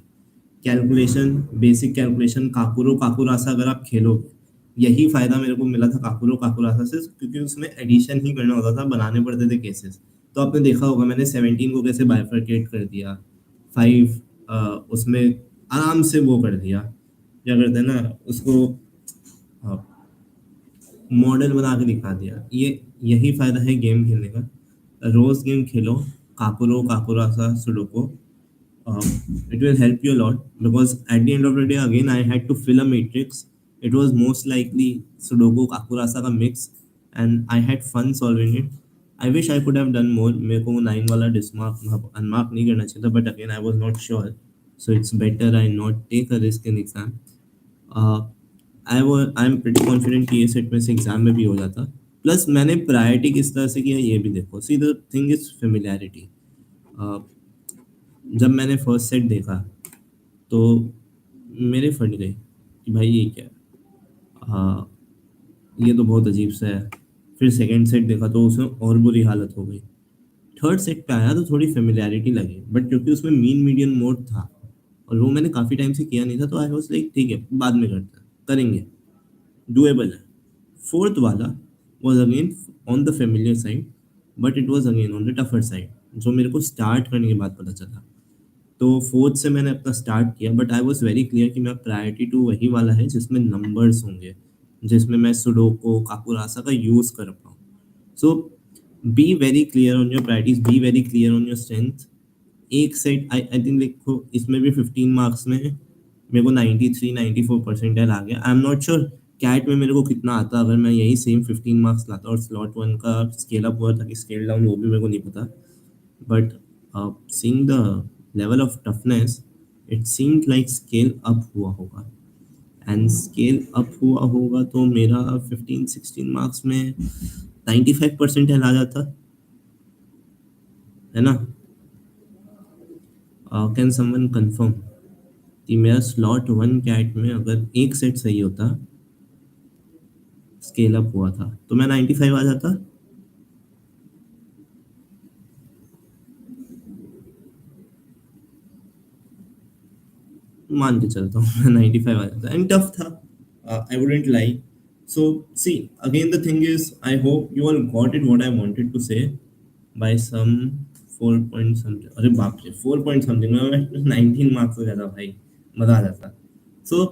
Calculation, basic calculation, kakuro काकुरासा अगर आप खेलोगे, यही फायदा मेरे को मिला था काकुरो काकुरासा से, क्योंकि उसमें एडिशन ही करना होता था, बनाने पड़ते थे केसेस। तो आपने देखा होगा मैंने 17 को कैसे बाइफरकेट कर दिया, 5 उसमें आराम से वो कर दिया, क्या करते हैं ना उसको, मॉडल बना के दिखा दिया। ये यही फायदा है गेम खेलने का। रोज game Khelo, काकुरो काकुरासा Sudoku, it will help you a lot, because at the end of the day again I had to fill a matrix। It was most likely Sudoku Kakurasa का mix, and I had fun solving it। I wish I could have done more। मेरे को 9 वाला डिसमार्क unmark नहीं करना चाहिए था, but again I was not sure, so it's better I not take a risk in exam। I am pretty confident कि ये set में से एग्जाम में भी हो जाता। प्लस मैंने प्रायोरिटी किस तरह से किया ये भी देखो। सी द थिंग इज फेमिलियरिटी। जब मैंने फर्स्ट सेट देखा तो मेरे फट गए कि भाई ये क्या है, ये तो बहुत अजीब सा है। फिर सेकंड सेट देखा तो उसमें और बुरी हालत हो गई। थर्ड सेट पे आया तो थोड़ी फेमिलियरिटी लगी, बट क्योंकि उसमें मीन मीडियन मोड था और वो मैंने काफ़ी टाइम से किया नहीं था, तो आई वाज लाइक ठीक है बाद में करते हैं, करेंगे, डुएबल है। फोर्थ वाला was again on the familiar side, but it was again on the tougher side, जो मेरे को स्टार्ट करने के बाद पता चला। तो फोर्थ से मैंने अपना स्टार्ट किया, but I was very clear कि मैं प्रायोरिटी टू वही वाला है जिसमें नंबर्स होंगे, जिसमें मैं सुडोको काकुरासा का यूज़ कर पाऊँ। So be very clear on your priorities, be very clear on your strength. एक सेट आई थिंक देखो इसमें भी 15 मार्क्स में मेरे को 93-94 परसेंटाइल आ गया। I am not sure CAT में मेरे को कितना आता अगर मैं यही सेम 15 मार्क्स लाता, और स्लॉट वन का स्केल अप हुआ था कि स्केल डाउन वो भी मेरे को नहीं पता, but seeing the level of toughness it seemed like scale up हुआ होगा। एंड स्केल अप हुआ होगा तो मेरा 15-16 मार्क्स में 95% आ जाता है ना। कैन समवन कंफर्म कि मेरा स्लॉट वन कैट में अगर एक सेट सही होता, स्केल अप हुआ था, तो मैं 95 आ जाता। मान के चलता हूँ मैं 95 आ जाता एंड टफ था, I wouldn't lie. So see again the thing is I hope you all got it what I wanted to say by some 4 point something. अरे बाप रे 4 पॉइंट समथिंग, मैं 19 मार्क्स हो जाता भाई, मजा आ जाता। सो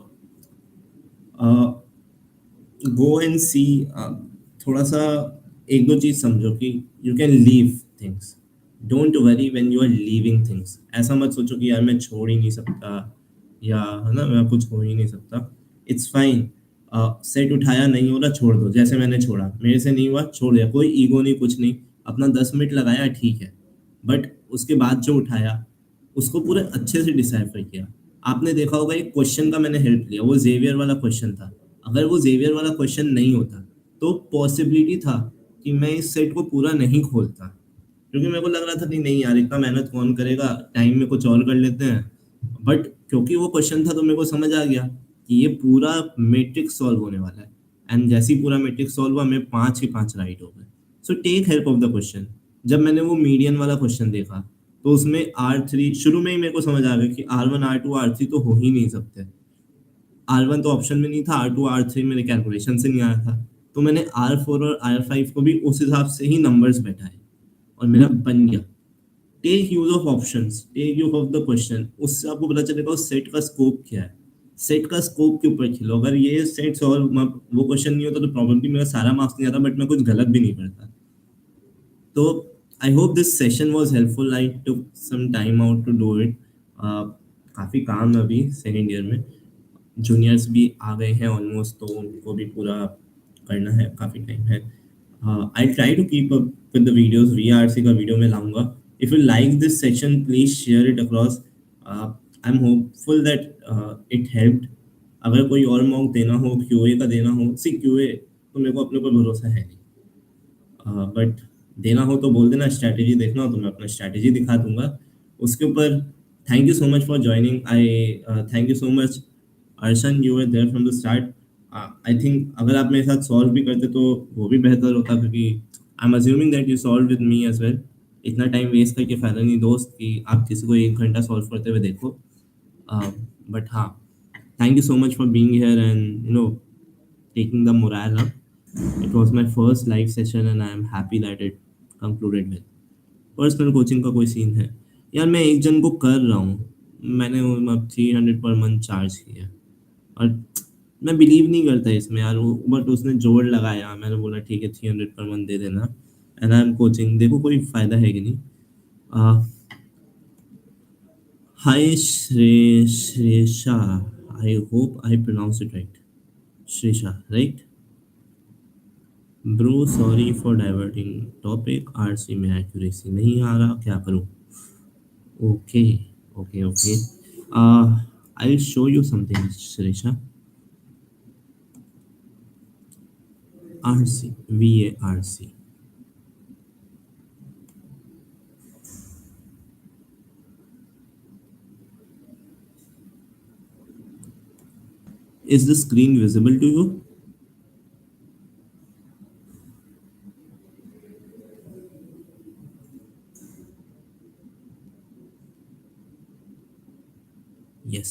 गो एंड सी, थोड़ा सा एक दो चीज समझो कि you can leave things, don't worry when you are leaving things. ऐसा मत सोचो कि यार मैं छोड़ ही नहीं सकता, या है ना मैं कुछ हो ही नहीं सकता। इट्स फाइन, सेट उठाया नहीं हो रहा छोड़ दो, जैसे मैंने छोड़ा, मेरे से नहीं हुआ छोड़ दिया, कोई ईगो नहीं कुछ नहीं, अपना 10 मिनट लगाया ठीक है। बट उसके बाद जो उठाया उसको पूरे अच्छे से डिसाइफर किया। आपने देखा होगा एक क्वेश्चन का मैंने हेल्प लिया, वो जेवियर वाला क्वेश्चन था। अगर वो जेवियर वाला क्वेश्चन नहीं होता तो पॉसिबिलिटी था कि मैं इस सेट को पूरा नहीं खोलता, क्योंकि मेरे को लग रहा था कि नहीं यार इतना मेहनत कौन करेगा, टाइम में कुछ और कर लेते हैं। बट क्योंकि वो क्वेश्चन था तो मेरे को समझ आ गया कि ये पूरा मैट्रिक्स सॉल्व होने वाला है। एंड जैसे ही पूरा मैट्रिक्स सॉल्व हुआ मेरे पांच ही पांच राइट हो गए। So take help of the question. जब मैंने वो मीडियन वाला क्वेश्चन देखा तो उसमें R3 शुरू में ही मेरे को समझ आ गया कि R1 R2 R3 तो हो ही नहीं सकते। R1 तो ऑप्शन में नहीं था, R2 R3 मेरे कैलकुलेशन से नहीं आया था। तो मैंने R4 और R5 को भी उस हिसाब से ही नंबर्स बैठाए और मेरा बन गया। Take use of options, take use of the question, उससे आपको पता चलेगा उस सेट का स्कोप क्या है। सेट का स्कोप के ऊपर खेलो, अगर ये सेट सॉल्व वो क्वेश्चन नहीं होता तो प्रॉब्लली मेरा सारा मार्क्स नहीं आता, बट मैं कुछ गलत भी नहीं करता। तो I hope this session was helpful, I took some time out to do it. काफ़ी काम है अभी सेकेंड ईयर में, जूनियर्स भी आ गए हैं ऑलमोस्ट, तो उनको भी पूरा करना है, काफ़ी टाइम है। I try to keep up with the videos, VRC का वीडियो मैं लाऊंगा। If you like this session please share it across. I am hopeful that it helped. अगर कोई और मॉक देना हो, क्यूए का देना हो, सी क्यूए तो मेरे को अपने पर भरोसा है नहीं, बट देना हो तो बोल देना, स्ट्रैटेजी देखना हो तो मैं अपना स्ट्रैटेजी दिखा दूंगा उसके ऊपर। Thank you so much for joining, I thank you so much Arshan, you were there from the start. I think अगर आप मेरे साथ सॉल्व भी करते तो वो भी बेहतर होता, क्योंकि I am assuming that you solve with me as well. इतना टाइम वेस्ट करके फायदा नहीं दोस्त कि आप किसी को 1 घंटा सॉल्व करते हुए देखो। बट हाँ, thank you so much for being here and taking the morale up. It was my first live session and I am happy that it concluded well. Personal coaching का कोई सीन है यार, मैं एक जन को कर रहा हूँ, मैंने अब 300 पर मंथ चार्ज किया, और मैं बिलीव नहीं करता इसमें यार, बट उसने जोड़ लगाया, मैंने बोला ठीक है 300 पर मंथ दे देना, एंड आई एम कोचिंग, देखो कोई फायदा है कि नहीं। Hi Shresha, I hope I pronounce it right, Shresha right. Bro sorry for diverting topic, RC में एक्यूरेसी नहीं आ रहा, क्या करूं। Okay okay okay, I show you something Shresha. RC, VARC, is the screen visible to you? Yes.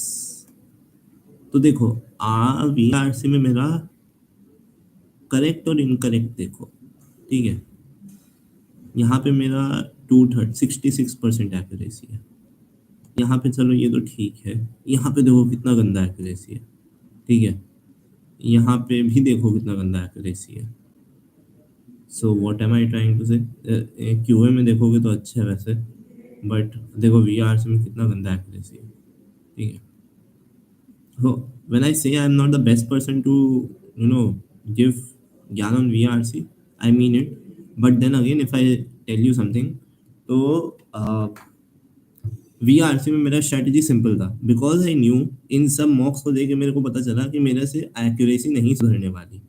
तो देखो VARC में मेरा करेक्ट और इनकरेक्ट देखो, ठीक है। यहाँ पे मेरा 66% एक्यूरेसी है। यहाँ पे चलो ये तो ठीक है, यहाँ पे देखो कितना गंदा एक्यूरेसी है, ठीक है। यहाँ पे भी देखो कितना गंदा एक्यूरेसी है। So what am I trying to say, QA में देखोगे तो अच्छा है वैसे, बट देखो VARC में कितना गंदा एक्यूरेसी है, ठीक है। So when I say I'm not the best person to give ज्ञान on VRC, I mean it. But then again, if I tell you something, तो वीआरसी में मेरा स्ट्रेटजी सिंपल था, बिकॉज आई न्यू इन सब मॉक्स को देख के मेरे को पता चला कि मेरे से एक्यूरेसी नहीं सुधरने वाली।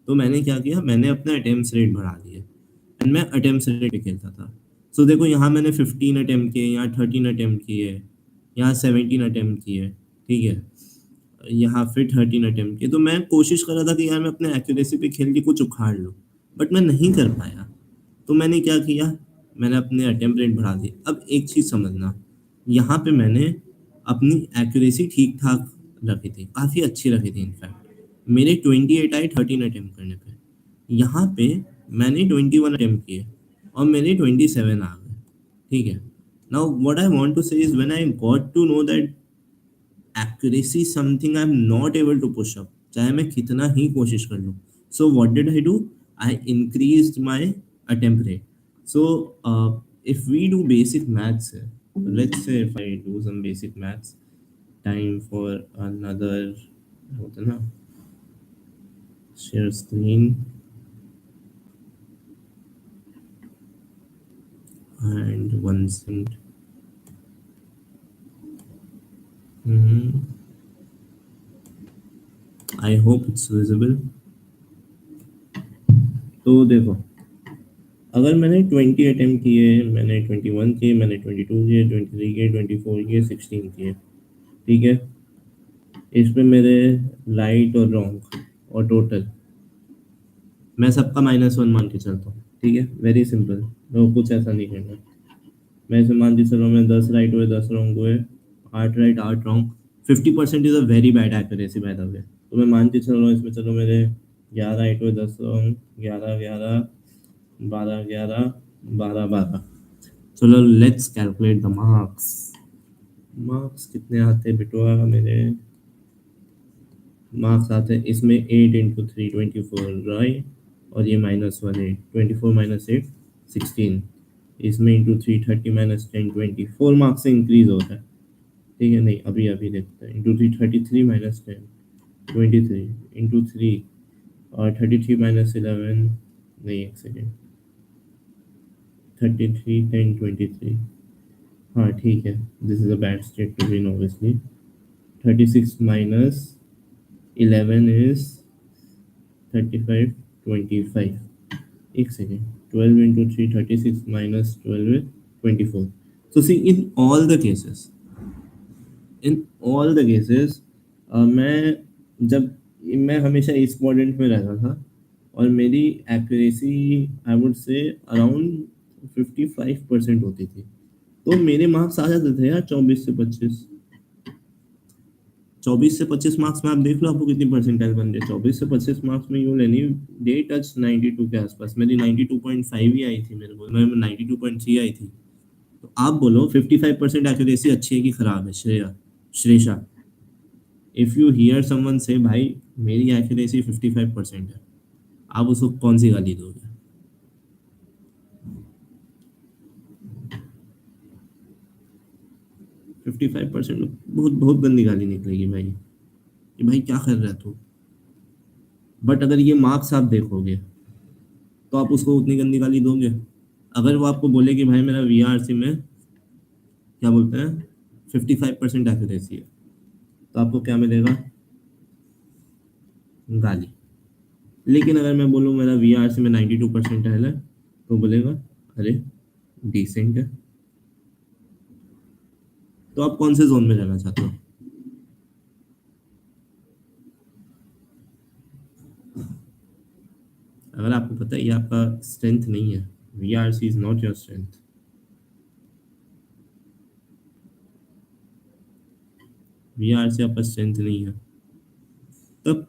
तो मैंने क्या किया, मैंने अपना अटेम्प्ट रेट बढ़ा दिया एंड मैं अटेम्प्ट रेट पे खेलता था। सो देखो यहाँ मैंने 15 अटेम्प्ट किए, यहाँ 13 अटेम्प्ट किए, यहाँ 17 अटेम्प्ट किए, ठीक है, यहाँ फिर 13 अटेम्प्ट किए। तो मैं कोशिश कर रहा था कि यार मैं अपने एक्यूरेसी पे खेल के कुछ उखाड़ लूँ, बट मैं नहीं कर पाया। तो मैंने क्या किया, मैंने अपने अटेम्प्ट रेट बढ़ा दी। अब एक चीज़ समझना, यहाँ पे मैंने अपनी एक्यूरेसी ठीक ठाक रखी थी, काफ़ी अच्छी रखी थी इनफैक्ट। मेरे 28 आए 13 अटेम्प्ट करने पे। यहाँ पे मैंने 21 अटेम्प्ट किए और मेरे 27 आ गए, ठीक है। Now what I want to say is when I got to know that accuracy is something I'm not able to push up, चाहे मैं कितना ही कोशिश कर लूँ। So what did I do? I increased my attempt rate. So if we do basic maths here, let's say if I do some basic maths, time for another, होता है ना, share screen and 1 second. I hope it's visible. तो देखो, अगर मैंने 20 attempt किए, मैंने 21 किए, मैंने 22 किए, 23 किए, 24 किए, 16 किए, ठीक है, इस पे मेरे राइट और रॉन्ग और टोटल मैं सबका -1 मान के चलता हूँ, ठीक है, वेरी सिंपल। तो कुछ ऐसा नहीं करना। मैं इसे मान के चलो, मैं 10 राइट हुए, 10 रॉन्ग हुए, 8 right 8 wrong. 50% is a very bad accuracy by the way. तो मैं मान के चल रहा हूँ इसमें, चलो मेरे 11 राइट हुए, 10 रॉन्ग, 11 11 12 11 12 12। चलो let's calculate the marks. Marks कितने आते हैं बेटुआ मेरे? मार्क्स आते हैं इसमें 8 इंटू 3 24, राइट, और ये -1 8, 24 -8 16, इसमें इंटू 3 30 -10 24 मार्क्स से इंक्रीज होता है, ठीक है। नहीं, अभी अभी देखते हैं। इंटू 3 33 -10 23 इंटू 3 और 33 -11, नहीं एक सेकेंड, 33 10 23, हाँ ठीक है, this is a bad state to win obviously. 36 -11 is 35 25, एक second, 12 into 3 36 -12 24। So see, in all the cases मैं हमेशा इस क्वाड्रेंट में रहता था और मेरी accuracy I would say around 55% होती थी। तो मेरे मार्क्स आ जाते थे यार 24 से 25 मार्क्स में। आप देख लो आपको कितनी परसेंटाइल बन रही है। 24 से 25 मार्क्स में यूँ लेनी, डे टच 92 के आसपास। मेरी 92.5 ही आई थी, मेरे को मैं 92.3 आई थी। तो आप बोलो 55% एक्यूरेसी अच्छी है कि खराब है? श्रेषा, इफ यू हियर समवन से भाई मेरी एक्यूरेसी 55% है, आप उसको कौन सी गाली दोगे? फिफ्टी फाइव परसेंट बहुत बहुत गंदी गाली निकलेगी भाई, कि भाई क्या कर रहा है तू। बट अगर ये मार्क्स आप देखोगे तो आप उसको उतनी गंदी गाली दोगे? अगर वो आपको बोले कि भाई मेरा वीआरसी में क्या बोलते हैं 55% एक्यूरेसी है, तो आपको क्या मिलेगा? गाली। लेकिन अगर मैं बोलूँ मेरा वीआरसी में 92% है, तो बोलेगा अरे डिसेंट है। तो आप कौन से जोन में रहना चाहते हो? अगर आपको पता है ये आपका स्ट्रेंथ नहीं है, VRC is not your strength, VRC आपका स्ट्रेंथ नहीं है, तब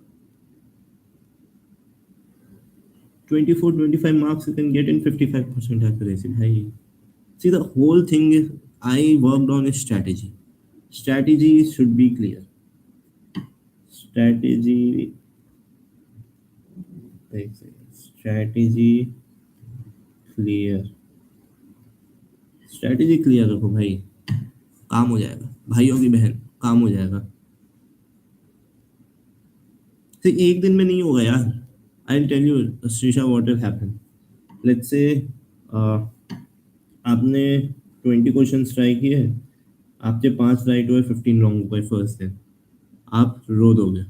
24-25 marks you can get in 55% accuracy भाई। See, the whole thing is I worked on a strategy. Strategy should be clear. Strategy, strategy clear. Strategy clear रखो भाई, काम हो जाएगा भाइयों की बहन, काम हो जाएगा। तो एक दिन में नहीं होगा यार। I'll tell you, Srisha, what will happen. Let's say आपने 20 क्वेश्चन ट्राई किए, आपके 5 राइट हुए, 15 रॉन्ग हो गए फर्स्ट दिन, आप रो दोगे,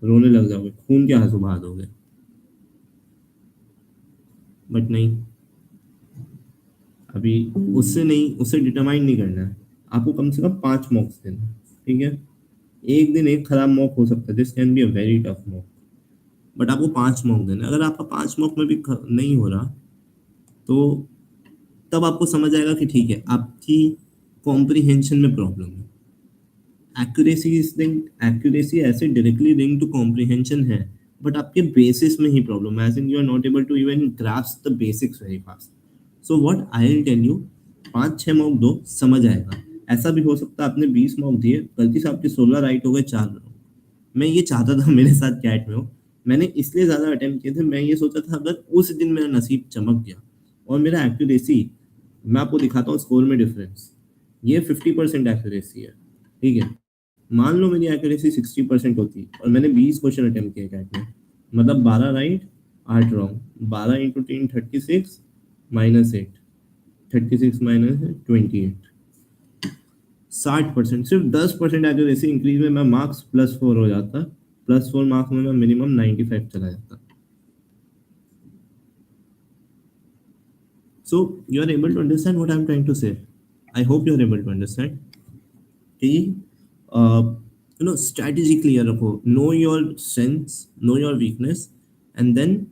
रोने लग जाओगे, खून के आंसू बहा दोगे। बट नहीं, अभी उससे नहीं, उससे डिटरमाइन नहीं करना है, आपको कम से कम 5 मॉक्स देना है, ठीक है। एक दिन एक खराब मॉक हो सकता है, this can be a very tough mock, but आपको 5 मॉक देना है। अगर आपका 5 मॉक में भी नहीं हो रहा, तो तब आपको समझ आएगा कि ठीक है, आपकी कॉम्प्रिहेंशन में प्रॉब्लम है। एक्यूरेसी ऐसे डायरेक्टली लिंक टू कॉम्प्रिहेंशन है, बट आपके बेसिस में ही प्रॉब्लम है, as in you are not able to even grasp the basics very fast. So what I will tell you, 5-6 mock दो, समझ आएगा। ऐसा भी हो सकता है आपने 20 मॉक दिए, गलती से आपके 16 राइट हो गए, 4 रॉन्ग। मैं ये चाहता था मेरे साथ कैट में हो, मैंने इसलिए ज्यादा अटेम्प्ट किए थे, मैं ये सोचा था अगर उस दिन मेरा नसीब चमक गया और मेरा एक्यूरेसी, मैं आपको दिखाता हूँ स्कोर में डिफरेंस, ये 50% एक्यूरेसी है, ठीक है। मान लो मेरी एक्यूरेसी 60% होती और मैंने 20 क्वेश्चन अटेम्प्ट किए कैट में, मतलब 12 राइट 8 रॉन्ग, 12 × 3 36 -8, 36 माइनस 28, 60%, सिर्फ 10% एक्यूरेसी इंक्रीज में मैं मार्क्स +4 हो जाता, +4 मार्क्स में मैं मिनिमम 95 चला जाता। So you are able to understand what I am trying to say, I hope you are able to understand कि स्ट्रैटेजी क्लियर रखो, know your strengths, know your weakness, and then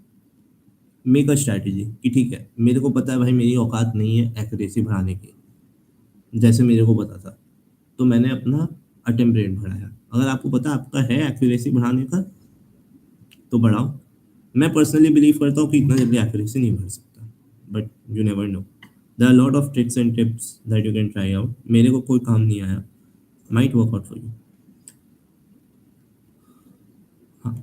make a strategy कि ठीक है, मेरे को पता है भाई मेरी औकात नहीं है एक्यूरेसी बढ़ाने की, जैसे मेरे को पता था, तो मैंने अपना अटेम्प्ट रेट बढ़ाया। अगर आपको पता आपका है एक्यूरेसी बढ़ाने का, तो बढ़ाओ। मैं पर्सनली बिलीव करता हूँ कि इतना जल्दी एक्यूरेसी नहीं बढ़ सकता, but you never know, there are lot of tricks and tips that you can try out. मेरे को कोई काम नहीं आया, might work out for you. हाँ,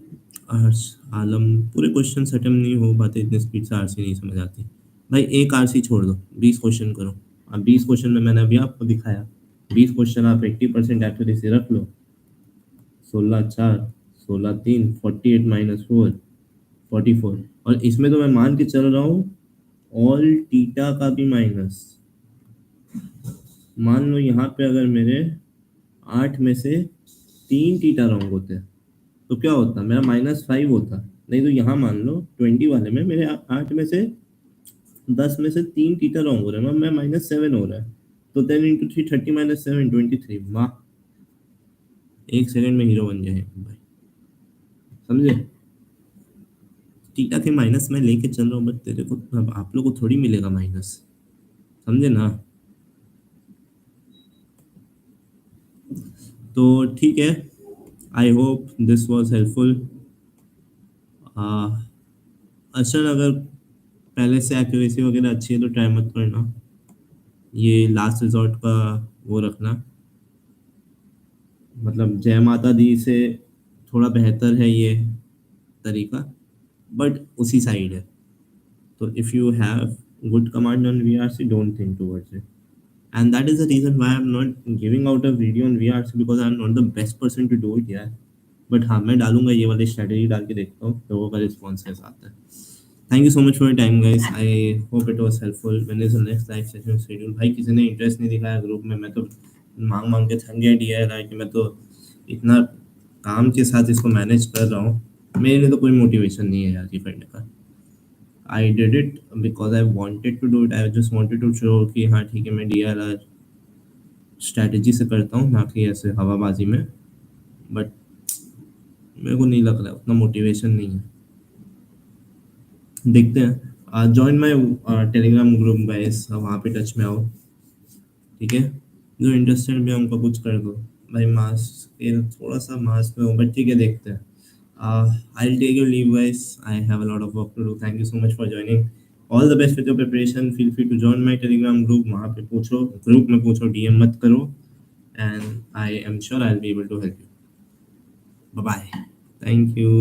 अर्श आलम, पूरे क्वेश्चन अटेम्प्ट नहीं हो पाते इतने स्पीड से, आरसी नहीं समझ आती। भाई एक आरसी छोड़ दो, 20 क्वेश्चन करो। अब 20 क्वेश्चन में मैंने अभी आपको दिखाया, 20 क्वेश्चन आप 80% एक्यूरेसी रख लो, 16 4, 16 3, 48 -4, 44। और इसमें तो मैं मान के चल रहा हूँ ऑल टीटा का भी माइनस। मान लो यहाँ पे अगर मेरे 8 में से 3 टीटा रॉन्ग होते, तो क्या होता, मेरा -5 होता। नहीं तो यहाँ मान लो 20 वाले में मेरे 8 में से 10 में से 3 टीटा रॉन्ग हो रहे हैं, मैं -7 हो रहा है, तो 10 × 3 30 -7 23। वाह, 1 सेकंड में हीरो बन जाए भाई, समझे। टीटा के माइनस में लेके चल रहा हूँ, बट तेरे को, अब आप लोग को थोड़ी मिलेगा माइनस, समझे ना। तो ठीक है, आई होप दिस वॉज हेल्पफुल। अच्छा, अगर पहले से एक्यूरेसी वगैरह अच्छी है तो ट्राई मत करना, ये लास्ट रिजॉर्ट का वो रखना, मतलब जय माता दी से थोड़ा बेहतर है ये तरीका, बट उसी साइड है। तो if you have good command on VRC, don't think towards it, and that is the reason why I'm not giving out a video on VRC, because I'm not the best person to do it यार। But हाँ, मैं डालूंगा, ये वाली strategy डाल के देखता हूँ लोगों का रिस्पॉन्स कैसा आता है। Thank you so much for your time guys, I hope it was helpful. When is the next live session schedule? भाई किसी ने इंटरेस्ट नहीं दिखाया ग्रुप में, मैं तो मांग मांग के थक गया DIY कि मैं तो इतना काम के साथ इसको मैनेज कर रहा हूँ, मेरे लिए तो कोई मोटिवेशन नहीं है यार ये करने का। I did it because I wanted to do it. I just wanted to show कि हाँ ठीक है, मैं DIY स्ट्रैटेजी से करता हूँ, ना कि ऐसे हवाबाजी में। बट मेरे को नहीं लग रहा है, उतना मोटिवेशन नहीं है। देखते हैं, join my Telegram group guys, वहाँ पे टच में आओ, ठीक है। जो इंटरेस्टेड भी है उनको कुछ कर दो भाई, मास ये थोड़ा सा मास में हो, बट ठीक है, देखते हैं। I'll take your leave guys, I have a lot of work to do. Thank you so much for joining, all the best with your preparation, feel free to join my telegram group, वहाँ पे पूछो, group में पूछो, DM मत करो, and I am sure I'll be able to help you. Bye bye, thank you.